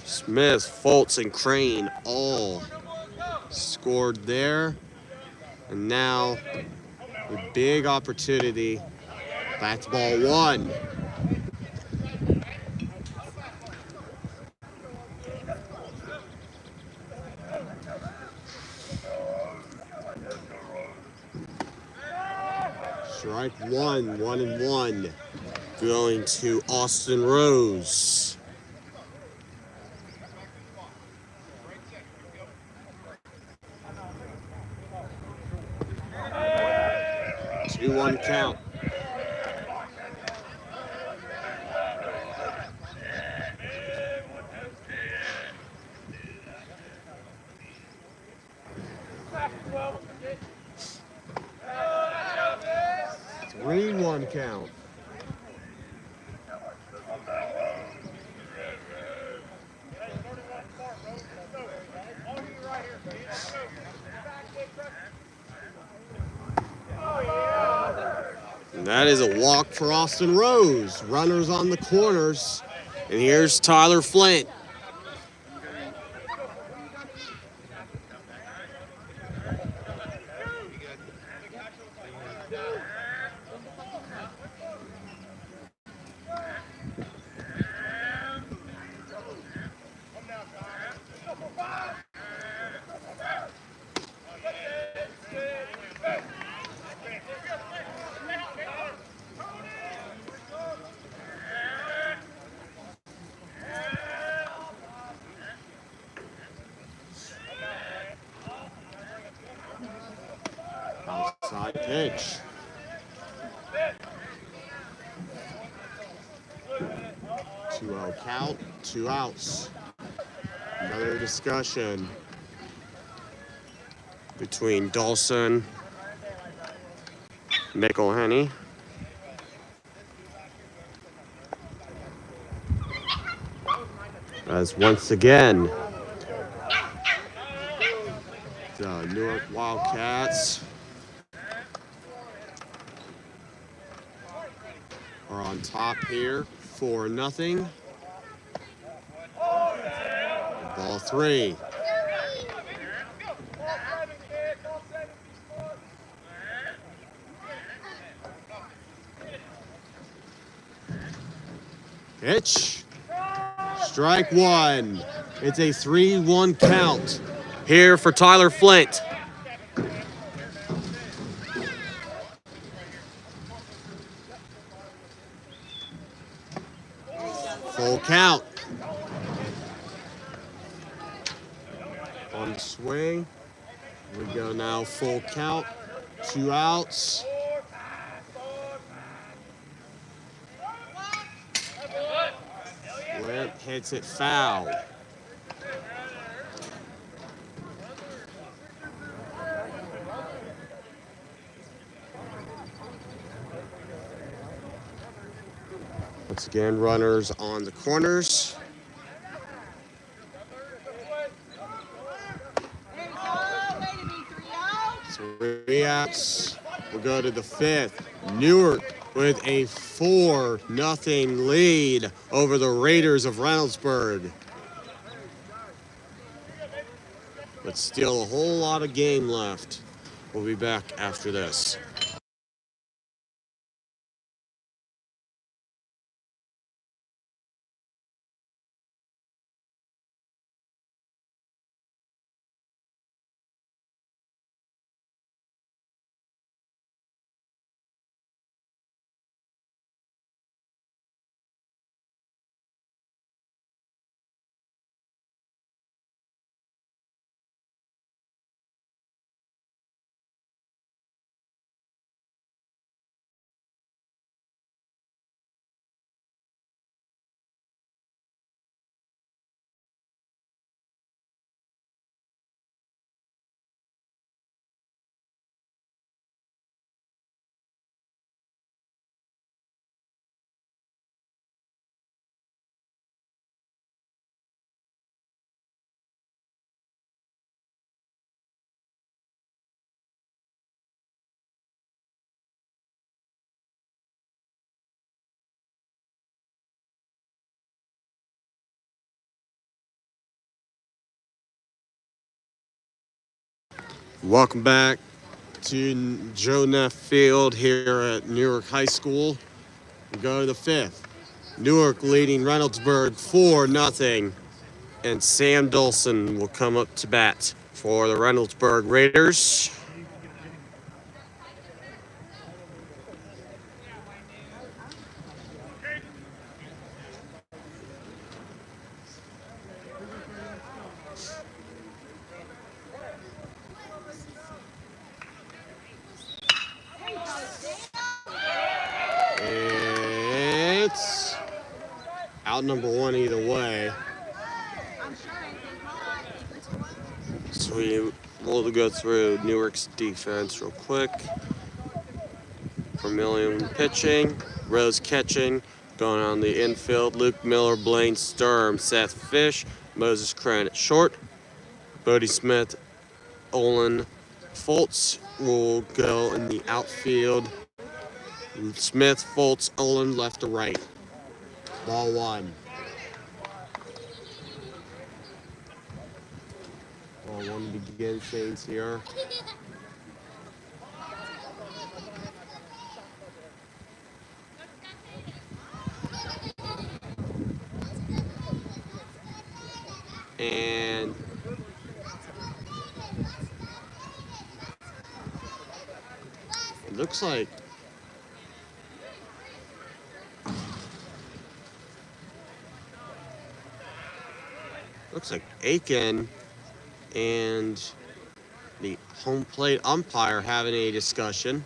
Smith, Fultz, and Crane all scored there. And now a big opportunity. That's ball 1. Strike 1, 1-1. Going to Austin Rose. 2-1 count. Three-one count. And that is a walk for Austin Rose. Runners on the corners. And here's Tyler Flint. Outside pitch. Two-out count, 2 outs. Another discussion between Dawson, McElhenney. As once again, the Newark Wildcats are on top here, 4-0. Ball 3. Pitch. Strike 1. It's a 3-1 count here for Tyler Flint. Full count. On the swing. We go now full count. 2 outs. Limp hits it foul. Once again, runners on the corners. There you go. Way to be 3-0. 3 outs. We'll go to the 5th. Newark with a 4-0 lead over the Raiders of Reynoldsburg. But still a whole lot of game left. We'll be back after this. Welcome back to Joe Neff Field here at Newark High School. We go to the 5th. Newark leading Reynoldsburg 4-0. And Sam Dolson will come up to bat for the Reynoldsburg Raiders. It's out number 1 either way. I'm sure anything hot. So we'll go through Newark's defense real quick. Vermillion pitching, Rose catching, going on the infield. Luke Miller, Blaine Sturm, Seth Fish, Moses Crane at short. Bodie Smith, Olin Foltz will go in the outfield. Smith, Foltz, Olin left to right. Ball 1. Ball 1 begins, Saints here. And it looks like Aiken and the home plate umpire having a discussion.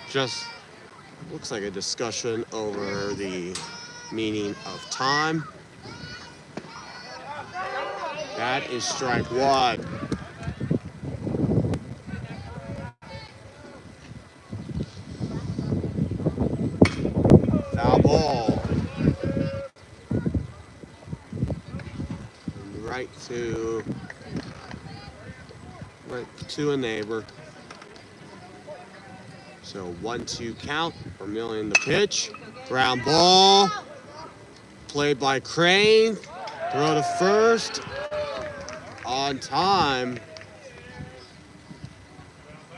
Just looks like a discussion over the meaning of time. That is strike 1. Foul ball. Right to a neighbor. So 1-2 count. Vermillion the pitch. Ground ball. Played by Crane. Throw to first. On time.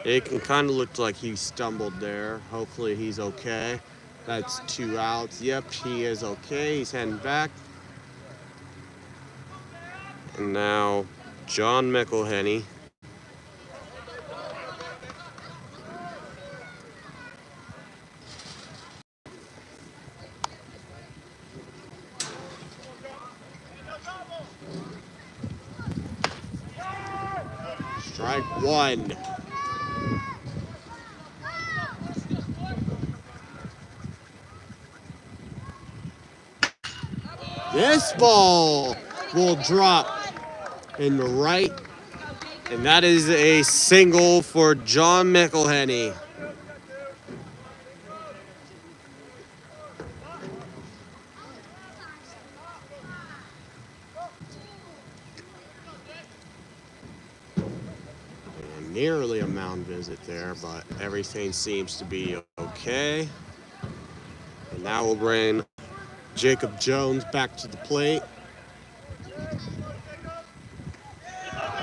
Aiken kind of looked like he stumbled there. Hopefully he's okay. That's 2 outs. Yep, he is okay. He's heading back. And now John McElhenney Strike one. This ball will drop in the right, and that is a single for John McElhenney. And nearly a mound visit there, but everything seems to be okay. And now we'll bring Jacob Jones back to the plate.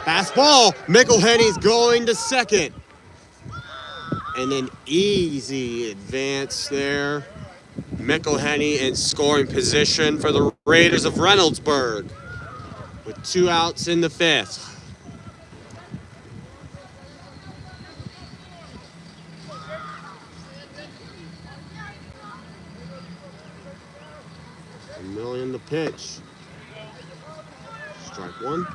Fastball. McElhenney's going to second. And an easy advance there. McElhenney in scoring position for the Raiders of Reynoldsburg with 2 outs in the 5th. A million to pitch. Strike one.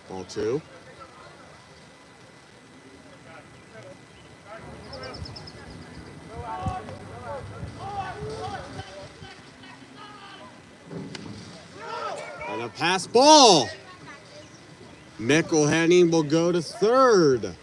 Ball 2. And a pass ball. McElhenney will go to third.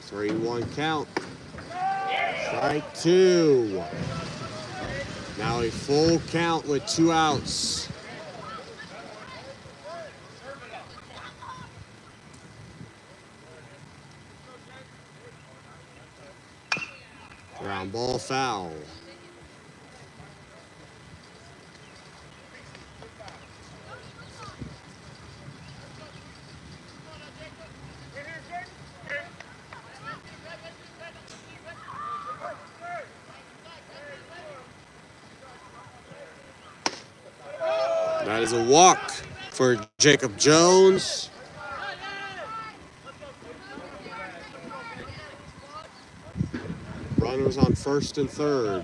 Three, 1 count. Strike 2. Now a full count with 2 outs. Ground ball foul. That is a walk for Jacob Jones. Runners on first and third.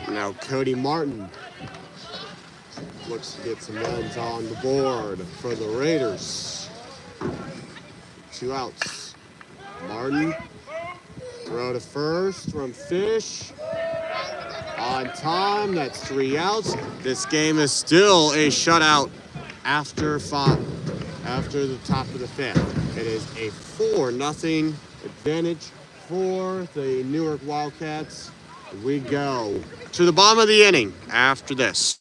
Now Cody Martin looks to get some runs on the board for the Raiders. 2 outs. Martin, throw to first from Fish. On time, that's 3 outs. This game is still a shutout after the top of the 5th. It is a 4-0 advantage for the Newark Wildcats. We go to the bottom of the inning after this.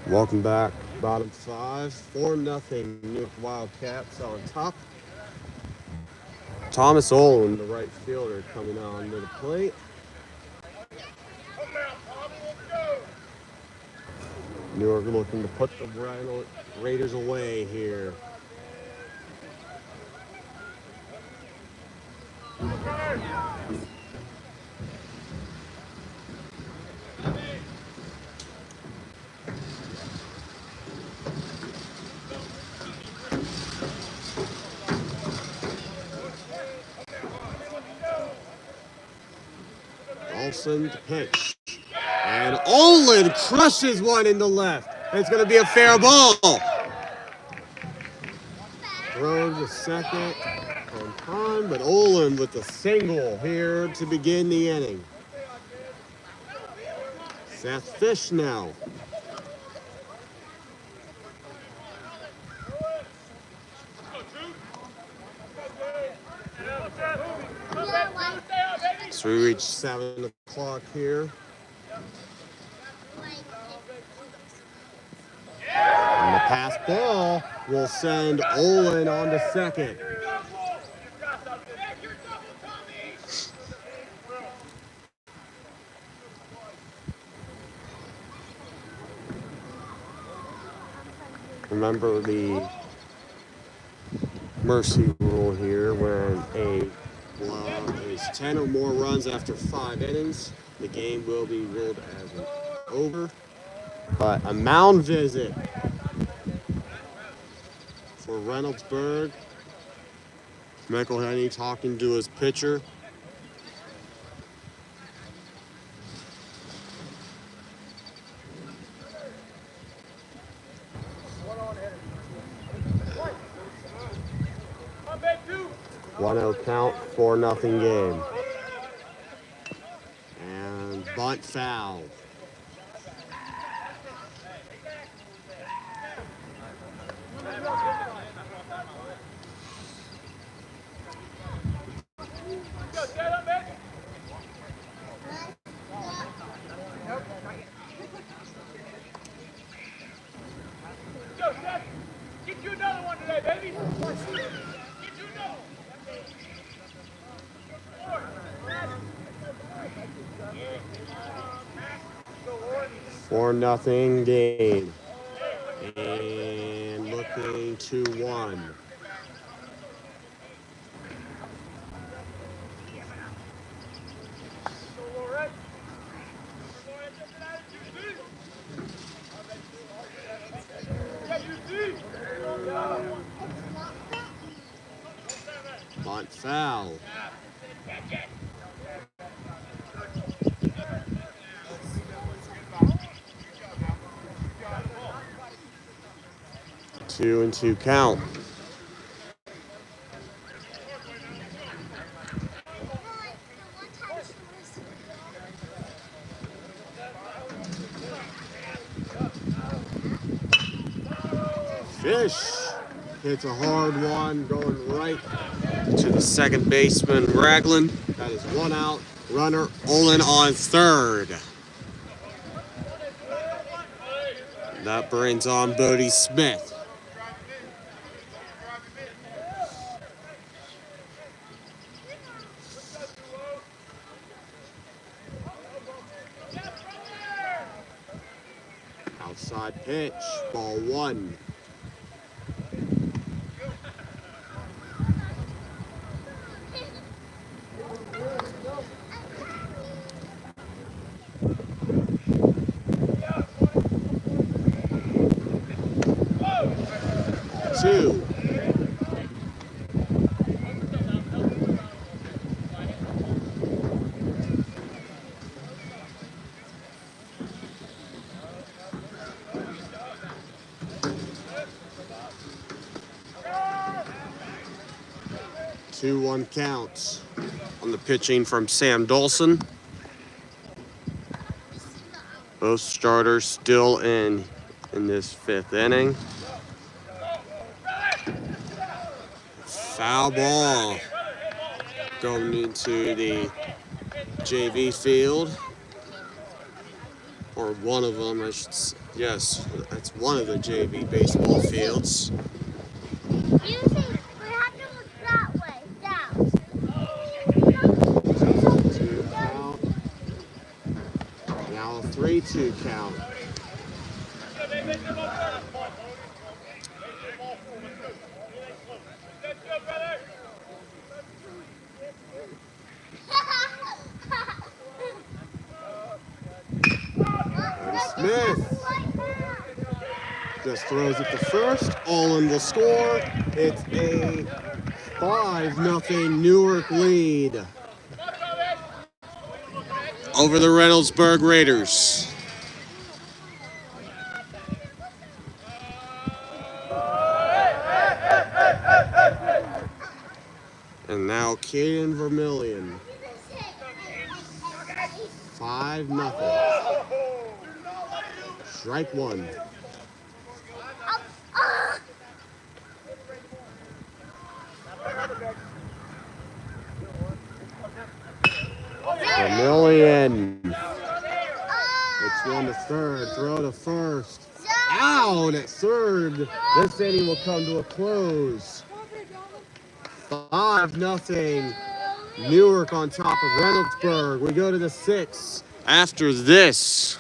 Welcome back. Bottom five. 4-0 Newark Wildcats on top. Thomas Olin, the right fielder, coming on to the plate. Newark looking to put the Raiders away here. Olsen to pitch. And Olin crushes one in the left. It's going to be a fair ball. Throw to second on time, but Olin with a single here to begin the inning. Seth Fish now. So we reach 7 o'clock here. And the pass ball will send Olin on to second. Remember the mercy rule here, where a is 10 or more runs after 5 innings, the game will be ruled as over. But a mound visit for Reynoldsburg. Michael Henny talking to his pitcher. One-0 count, 4-0 game. And bunt foul. Get you another one today, baby. Four nothing game. And looking 2-1. Bunt foul. 2-2 count. Fish hits a hard one going right to the second baseman, Ragland. That is 1 out. Runner Olin on third. That brings on Bodie Smith. Outside pitch, ball 1. Two. Two 1 counts on the pitching from Sam Dolson. Both starters still in this 5th inning. Foul ball going into the JV field, or one of them, I should Yes, that's one of the JV baseball fields. You see, we have to look that way, down. 2 count. Now a 3-2 count. And Smith just throws it to first. Olin will score. It's a 5-0 Newark lead over the Reynoldsburg Raiders. And now Caden Vermillion. 5-0. Strike one. Vermillion. It's 1 to third. Throw to first. Out at third. This inning will come to a close. 5-0. Newark on top of Reynoldsburg. We go to the 6th. After this.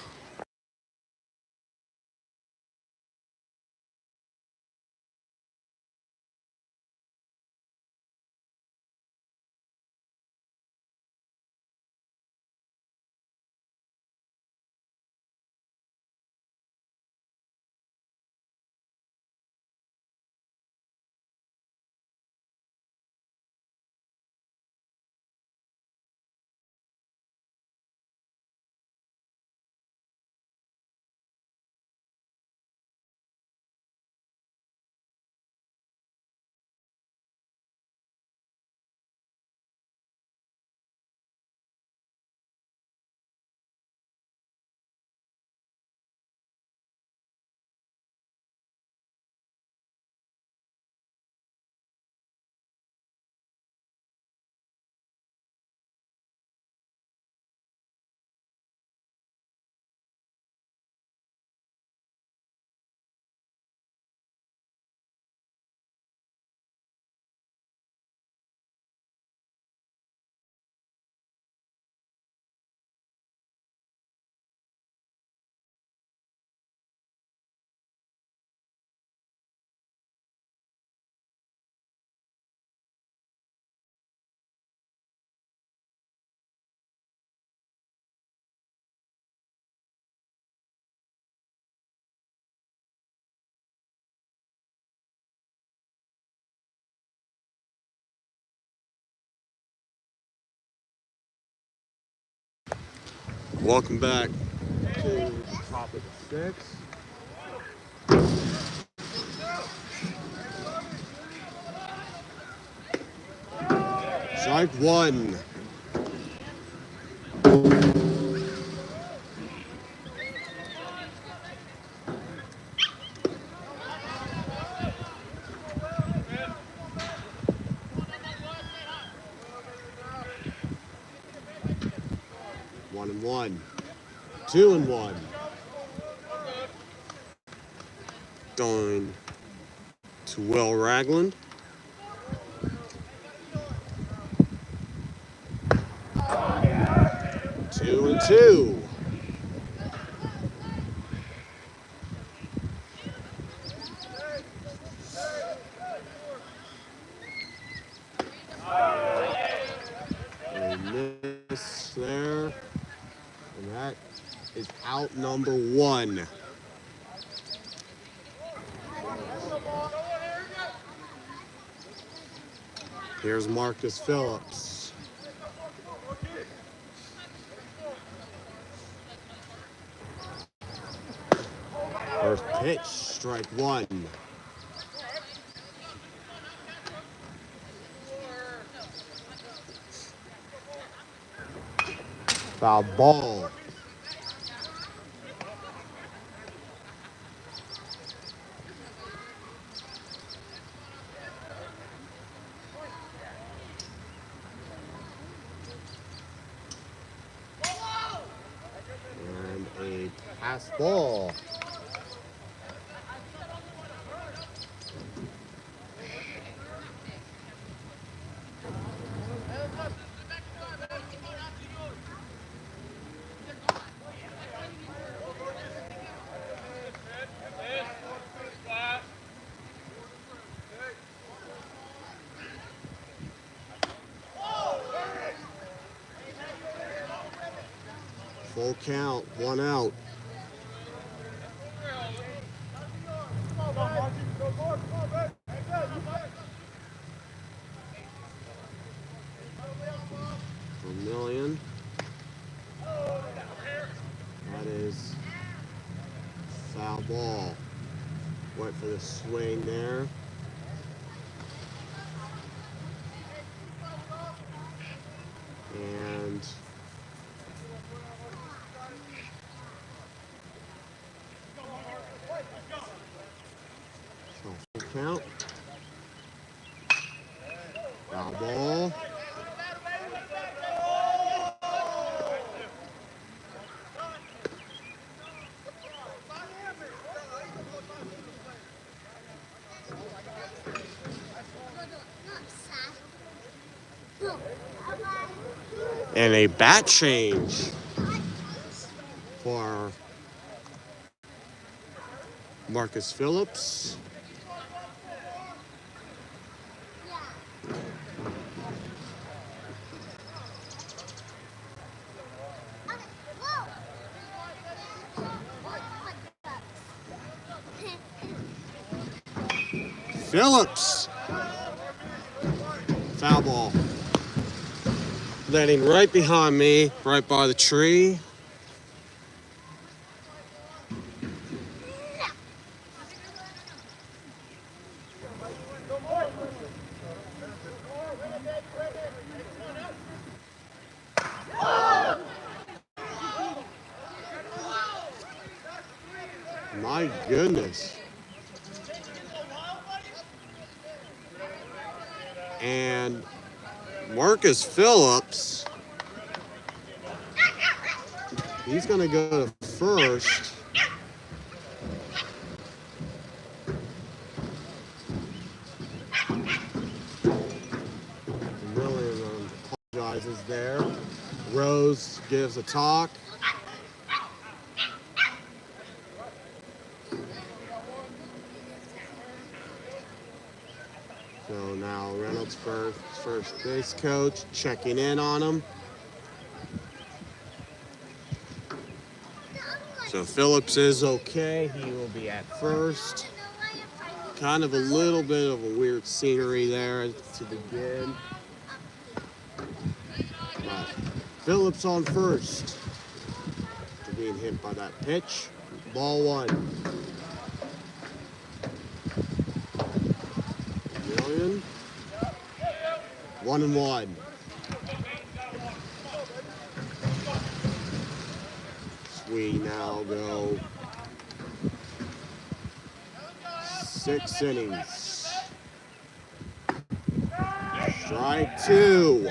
Welcome back to the top of the 6th. Strike one. One and one. 2 and 1. Going to Will Ragland. Two and two. A miss there. And that is out number 1. Here's Marcus Phillips. First pitch, strike one. Foul ball. And a pass ball. Full count, 1 out. Vermillion. That is foul ball. Went for the swing there. And so full count. Foul ball. And a bat change for Marcus Phillips. Phillips. Foul ball. Landing right behind me, right by the tree. My goodness. And Marcus Phillips, he's going to go to first. Really apologizes there. Rose gives a talk. So now Reynoldsburg first base coach checking in on him. So Phillips is okay. He will be at first. Kind of a little bit of a weird scenery there to begin. But Phillips on first. After being hit by that pitch. Ball 1. Vermillion. 1-1. We now go 6 innings. Strike 2.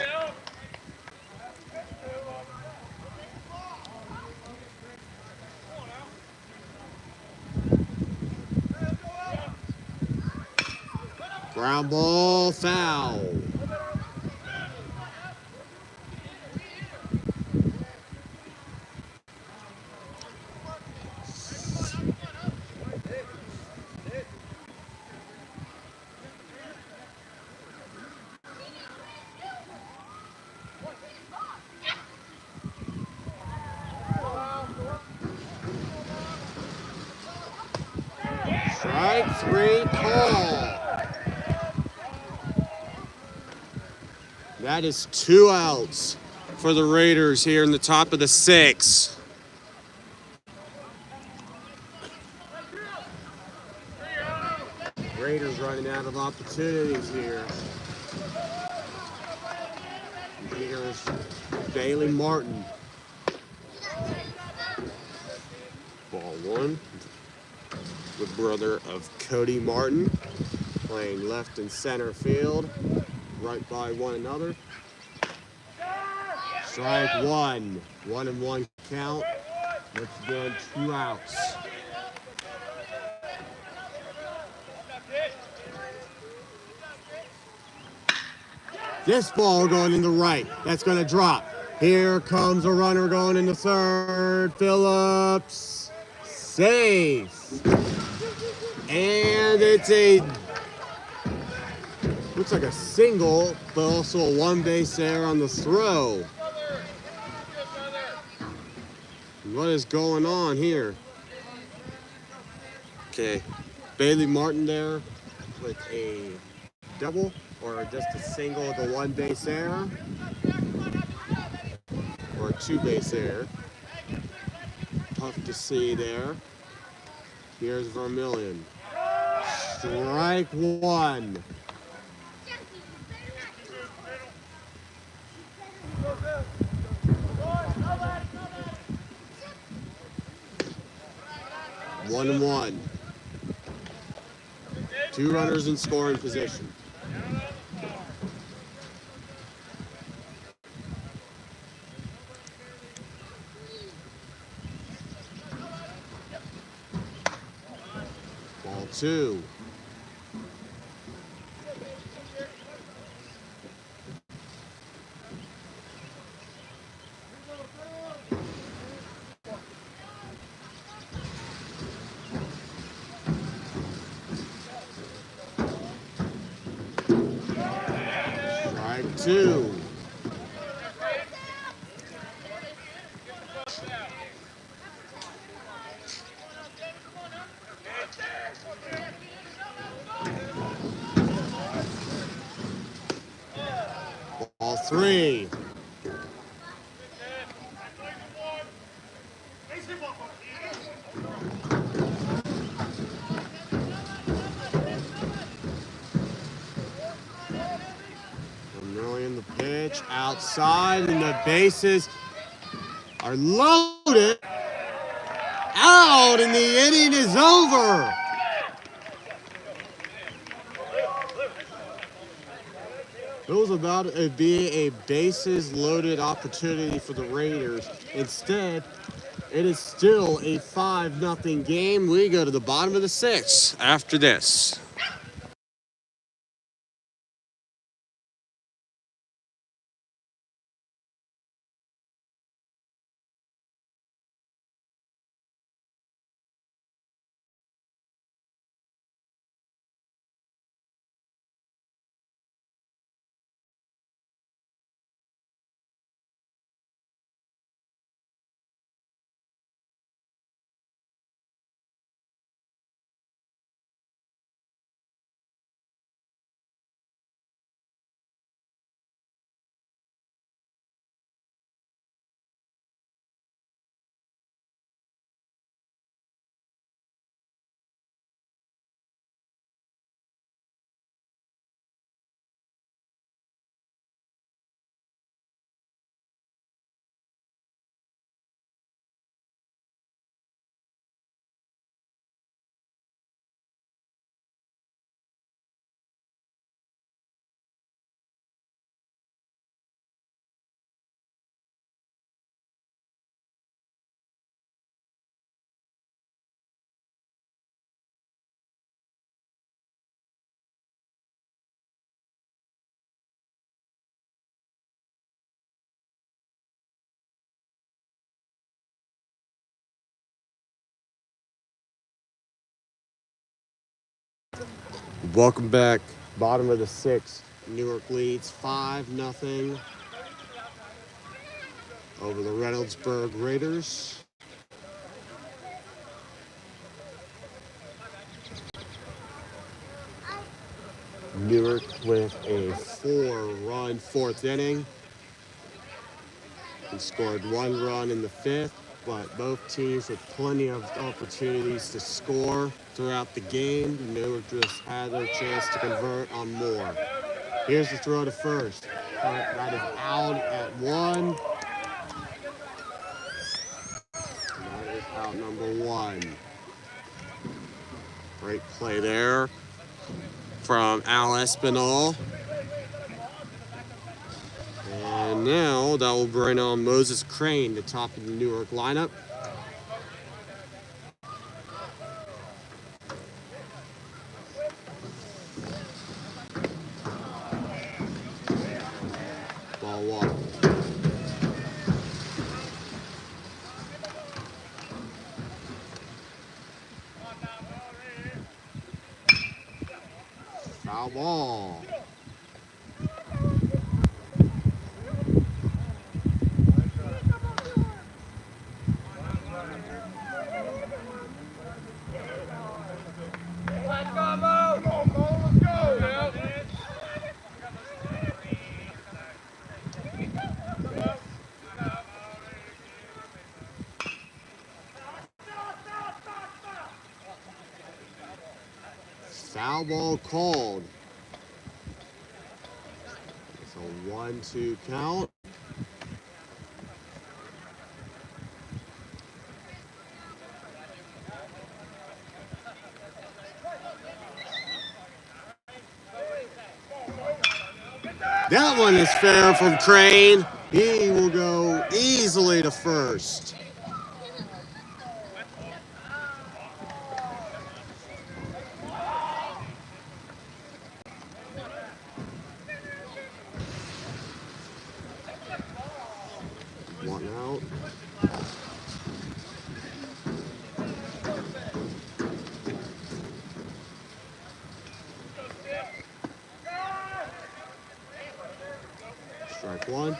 Ground ball, foul. Strike 3 call. That is 2 outs for the Raiders here in the top of the 6th. Raiders running out of opportunities here. Here's Bailey Martin. Ball 1. The brother of Cody Martin, playing left and center field, right by one another. Strike 1. 1-1 count. Once again, 2 outs. This ball going in the right. That's going to drop. Here comes a runner going into third. Phillips. Safe. And it's looks like a single, but also a 1 base error on the throw. What is going on here? Okay, Bailey Martin there with a double or just a single with a one base error or a two base error. Tough to see there. Here's Vermillion. Strike one. One and one. Two runners in scoring position. Ball two. Strike two. Ball three. Vermillion the pitch outside, and the bases are loaded. Out, and the inning is over. It was about to be a bases loaded opportunity for the Raiders. Instead, it is still a 5-0 game. We go to the bottom of the sixth after this. Welcome back. Bottom of the sixth. Newark leads 5-0 over the Reynoldsburg Raiders. Newark with a 4-run fourth inning. We scored 1 run in the fifth, but both teams had plenty of opportunities to score throughout the game. Newark just had their chance to convert on more. Here's the throw to first. That is out at 1. That is out number 1. Great play there from Al Espinal. And now that will bring on Moses Crane, the top of the Newark lineup. Ball 1. Foul ball. Foul ball called. It's a 1-2 count. That one is fair from Crane. He will go easily to first. One out. Strike one.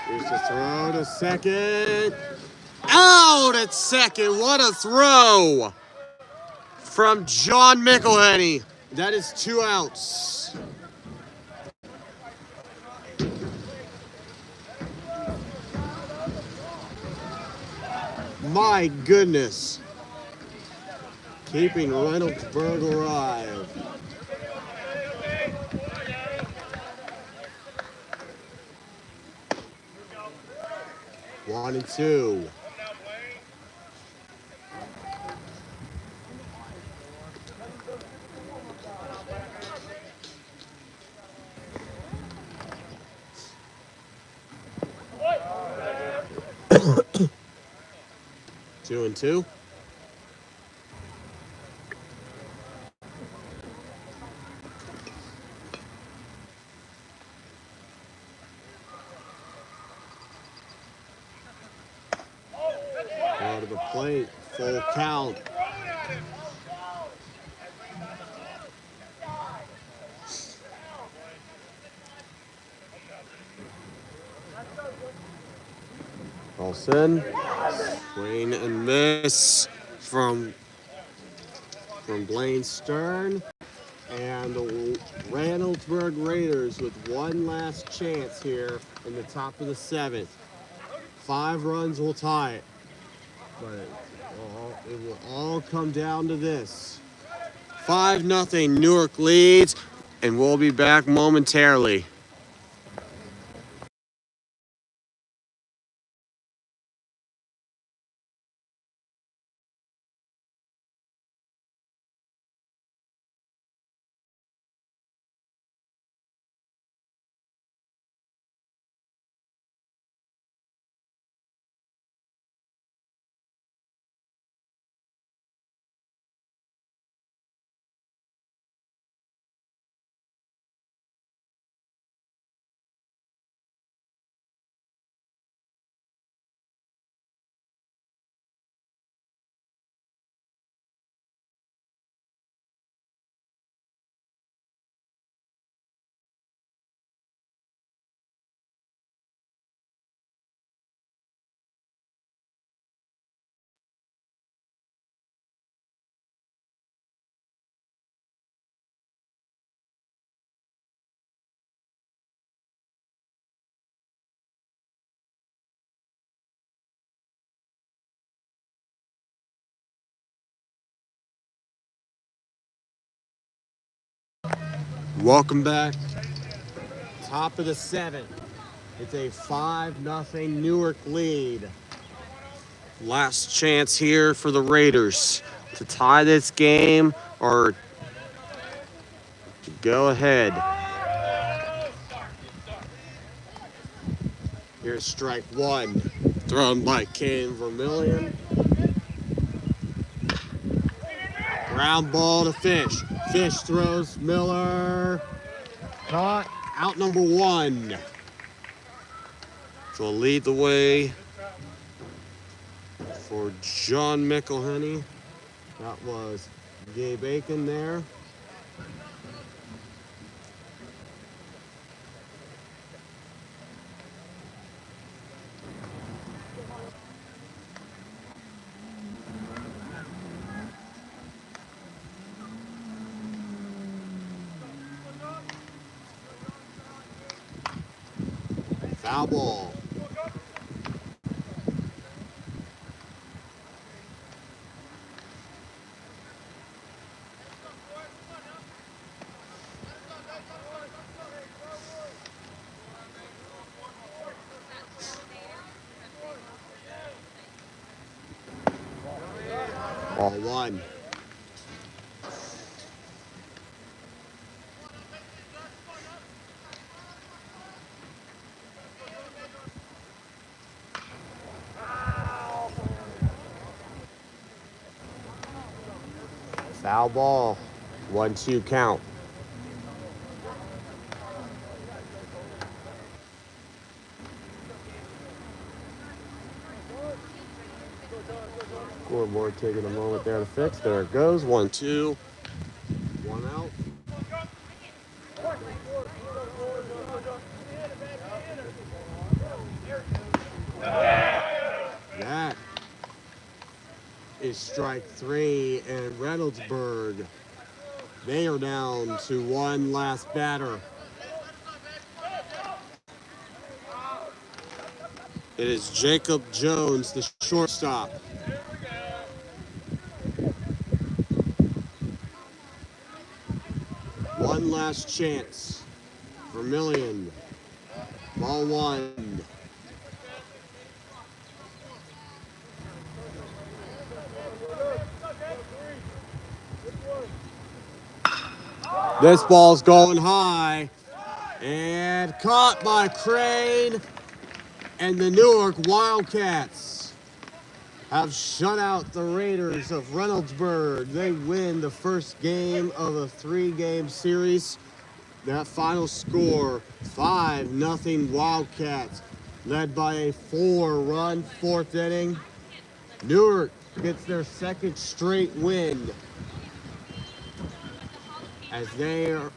Here's the throw to second. Out at second. What a throw from John McElhenney. That is 2 outs. My goodness. Keeping Reynoldsburg alive. One and two. Two and two. Out of the plate, full count. All set. Swing and miss from Blaine Stern. And the Reynoldsburg Raiders with one last chance here in the top of the 7th. 5 runs will tie it. But it will all come down to this. 5-0 Newark leads, and we'll be back momentarily. Welcome back. Top of the 7th. It's a 5-0 Newark lead. Last chance here for the Raiders to tie this game or to go ahead. Here's strike one, thrown by Ken Vermillion. Ground ball to Fish. Fish throws Miller. Caught. Out number 1. So we'll lead the way for John McElhenney. That was Gabe Aiken there. Foul ball. Ball one. Foul ball. 1-2 count. Scoreboard taking a moment there to fix. There it goes. 1-2. 1 out. That is strike 3, and Reynoldsburg, they are down to one last batter. It is Jacob Jones, the shortstop. One last chance. Vermillion. Ball one. This ball's going high and caught by Crane, and the Newark Wildcats have shut out the Raiders of Reynoldsburg. They win the first game of a 3-game series. That final score, 5-0 Wildcats, led by a 4-run fourth inning. Newark gets their second straight win, as they are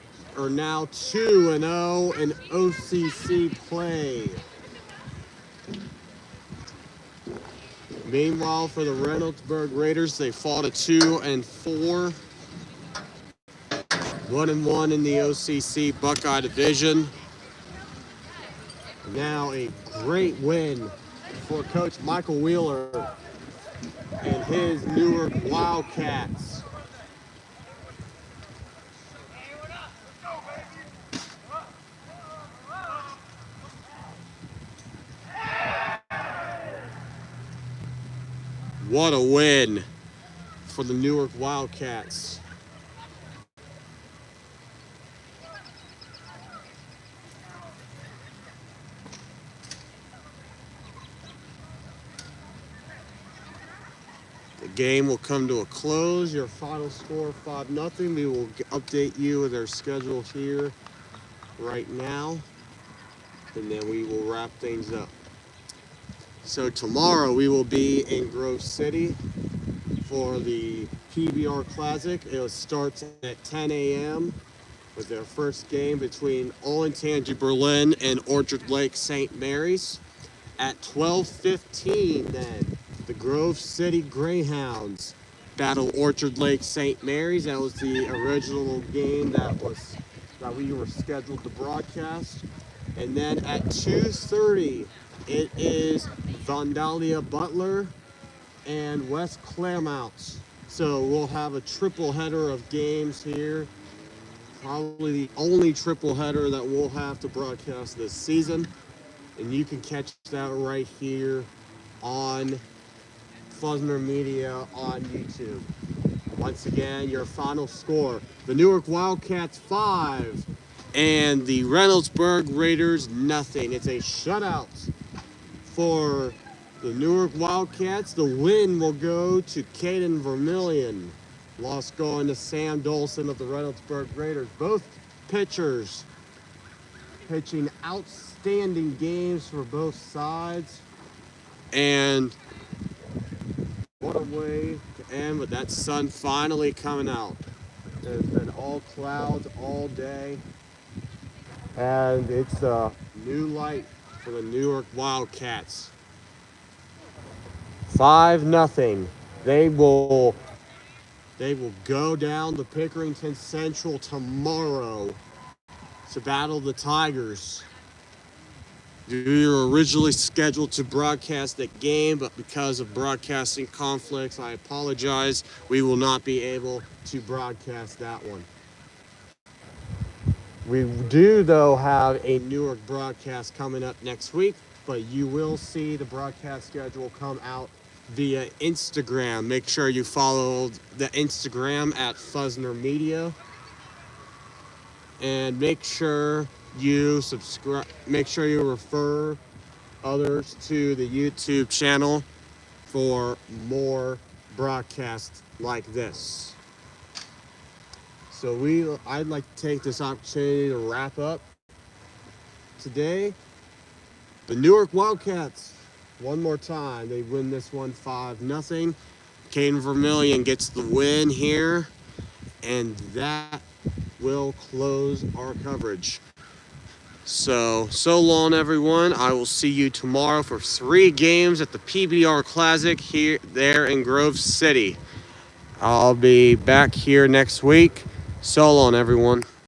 now 2-0 in OCC play. Meanwhile, for the Reynoldsburg Raiders, they fall to 2-4. 1-1 in the OCC Buckeye Division. Now a great win for Coach Michael Wheeler and his Newark Wildcats. What a win for the Newark Wildcats. The game will come to a close. Your final score, 5-0. We will update you with our schedule here right now, and then we will wrap things up. So tomorrow we will be in Grove City for the PBR Classic. It starts at 10 a.m. with their first game between Olentangy Berlin and Orchard Lake St. Mary's. At 12:15 then, the Grove City Greyhounds battle Orchard Lake St. Mary's. That was the original game that we were scheduled to broadcast. And then at 2:30, it is Vandalia Butler and West Claremont. So we'll have a triple header of games here. Probably the only triple header that we'll have to broadcast this season. And you can catch that right here on Fuzner Media on YouTube. Once again, your final score: the Newark Wildcats 5 and the Reynoldsburg Raiders 0. It's a shutout for the Newark Wildcats. The win will go to Caden Vermillion. Loss going to Sam Dolson of the Reynoldsburg Raiders. Both pitchers pitching outstanding games for both sides. And what a way to end with that sun finally coming out. It's been all clouds all day, and it's a new light for the Newark Wildcats. 5-0. They will go down to Pickerington Central tomorrow to battle the Tigers. We were originally scheduled to broadcast that game, but because of broadcasting conflicts, I apologize. We will not be able to broadcast that one. We do, though, have a Newark broadcast coming up next week, but you will see the broadcast schedule come out via Instagram. Make sure you follow the Instagram at Fuzzner Media. And make sure you subscribe, make sure you refer others to the YouTube channel for more broadcasts like this. So I'd like to take this opportunity to wrap up today. The Newark Wildcats, one more time, they win this one 5-0. Caden Vermillion gets the win here, and that will close our coverage. So long, everyone. I will see you tomorrow for 3 games at the PBR Classic there in Grove City. I'll be back here next week. So long, everyone.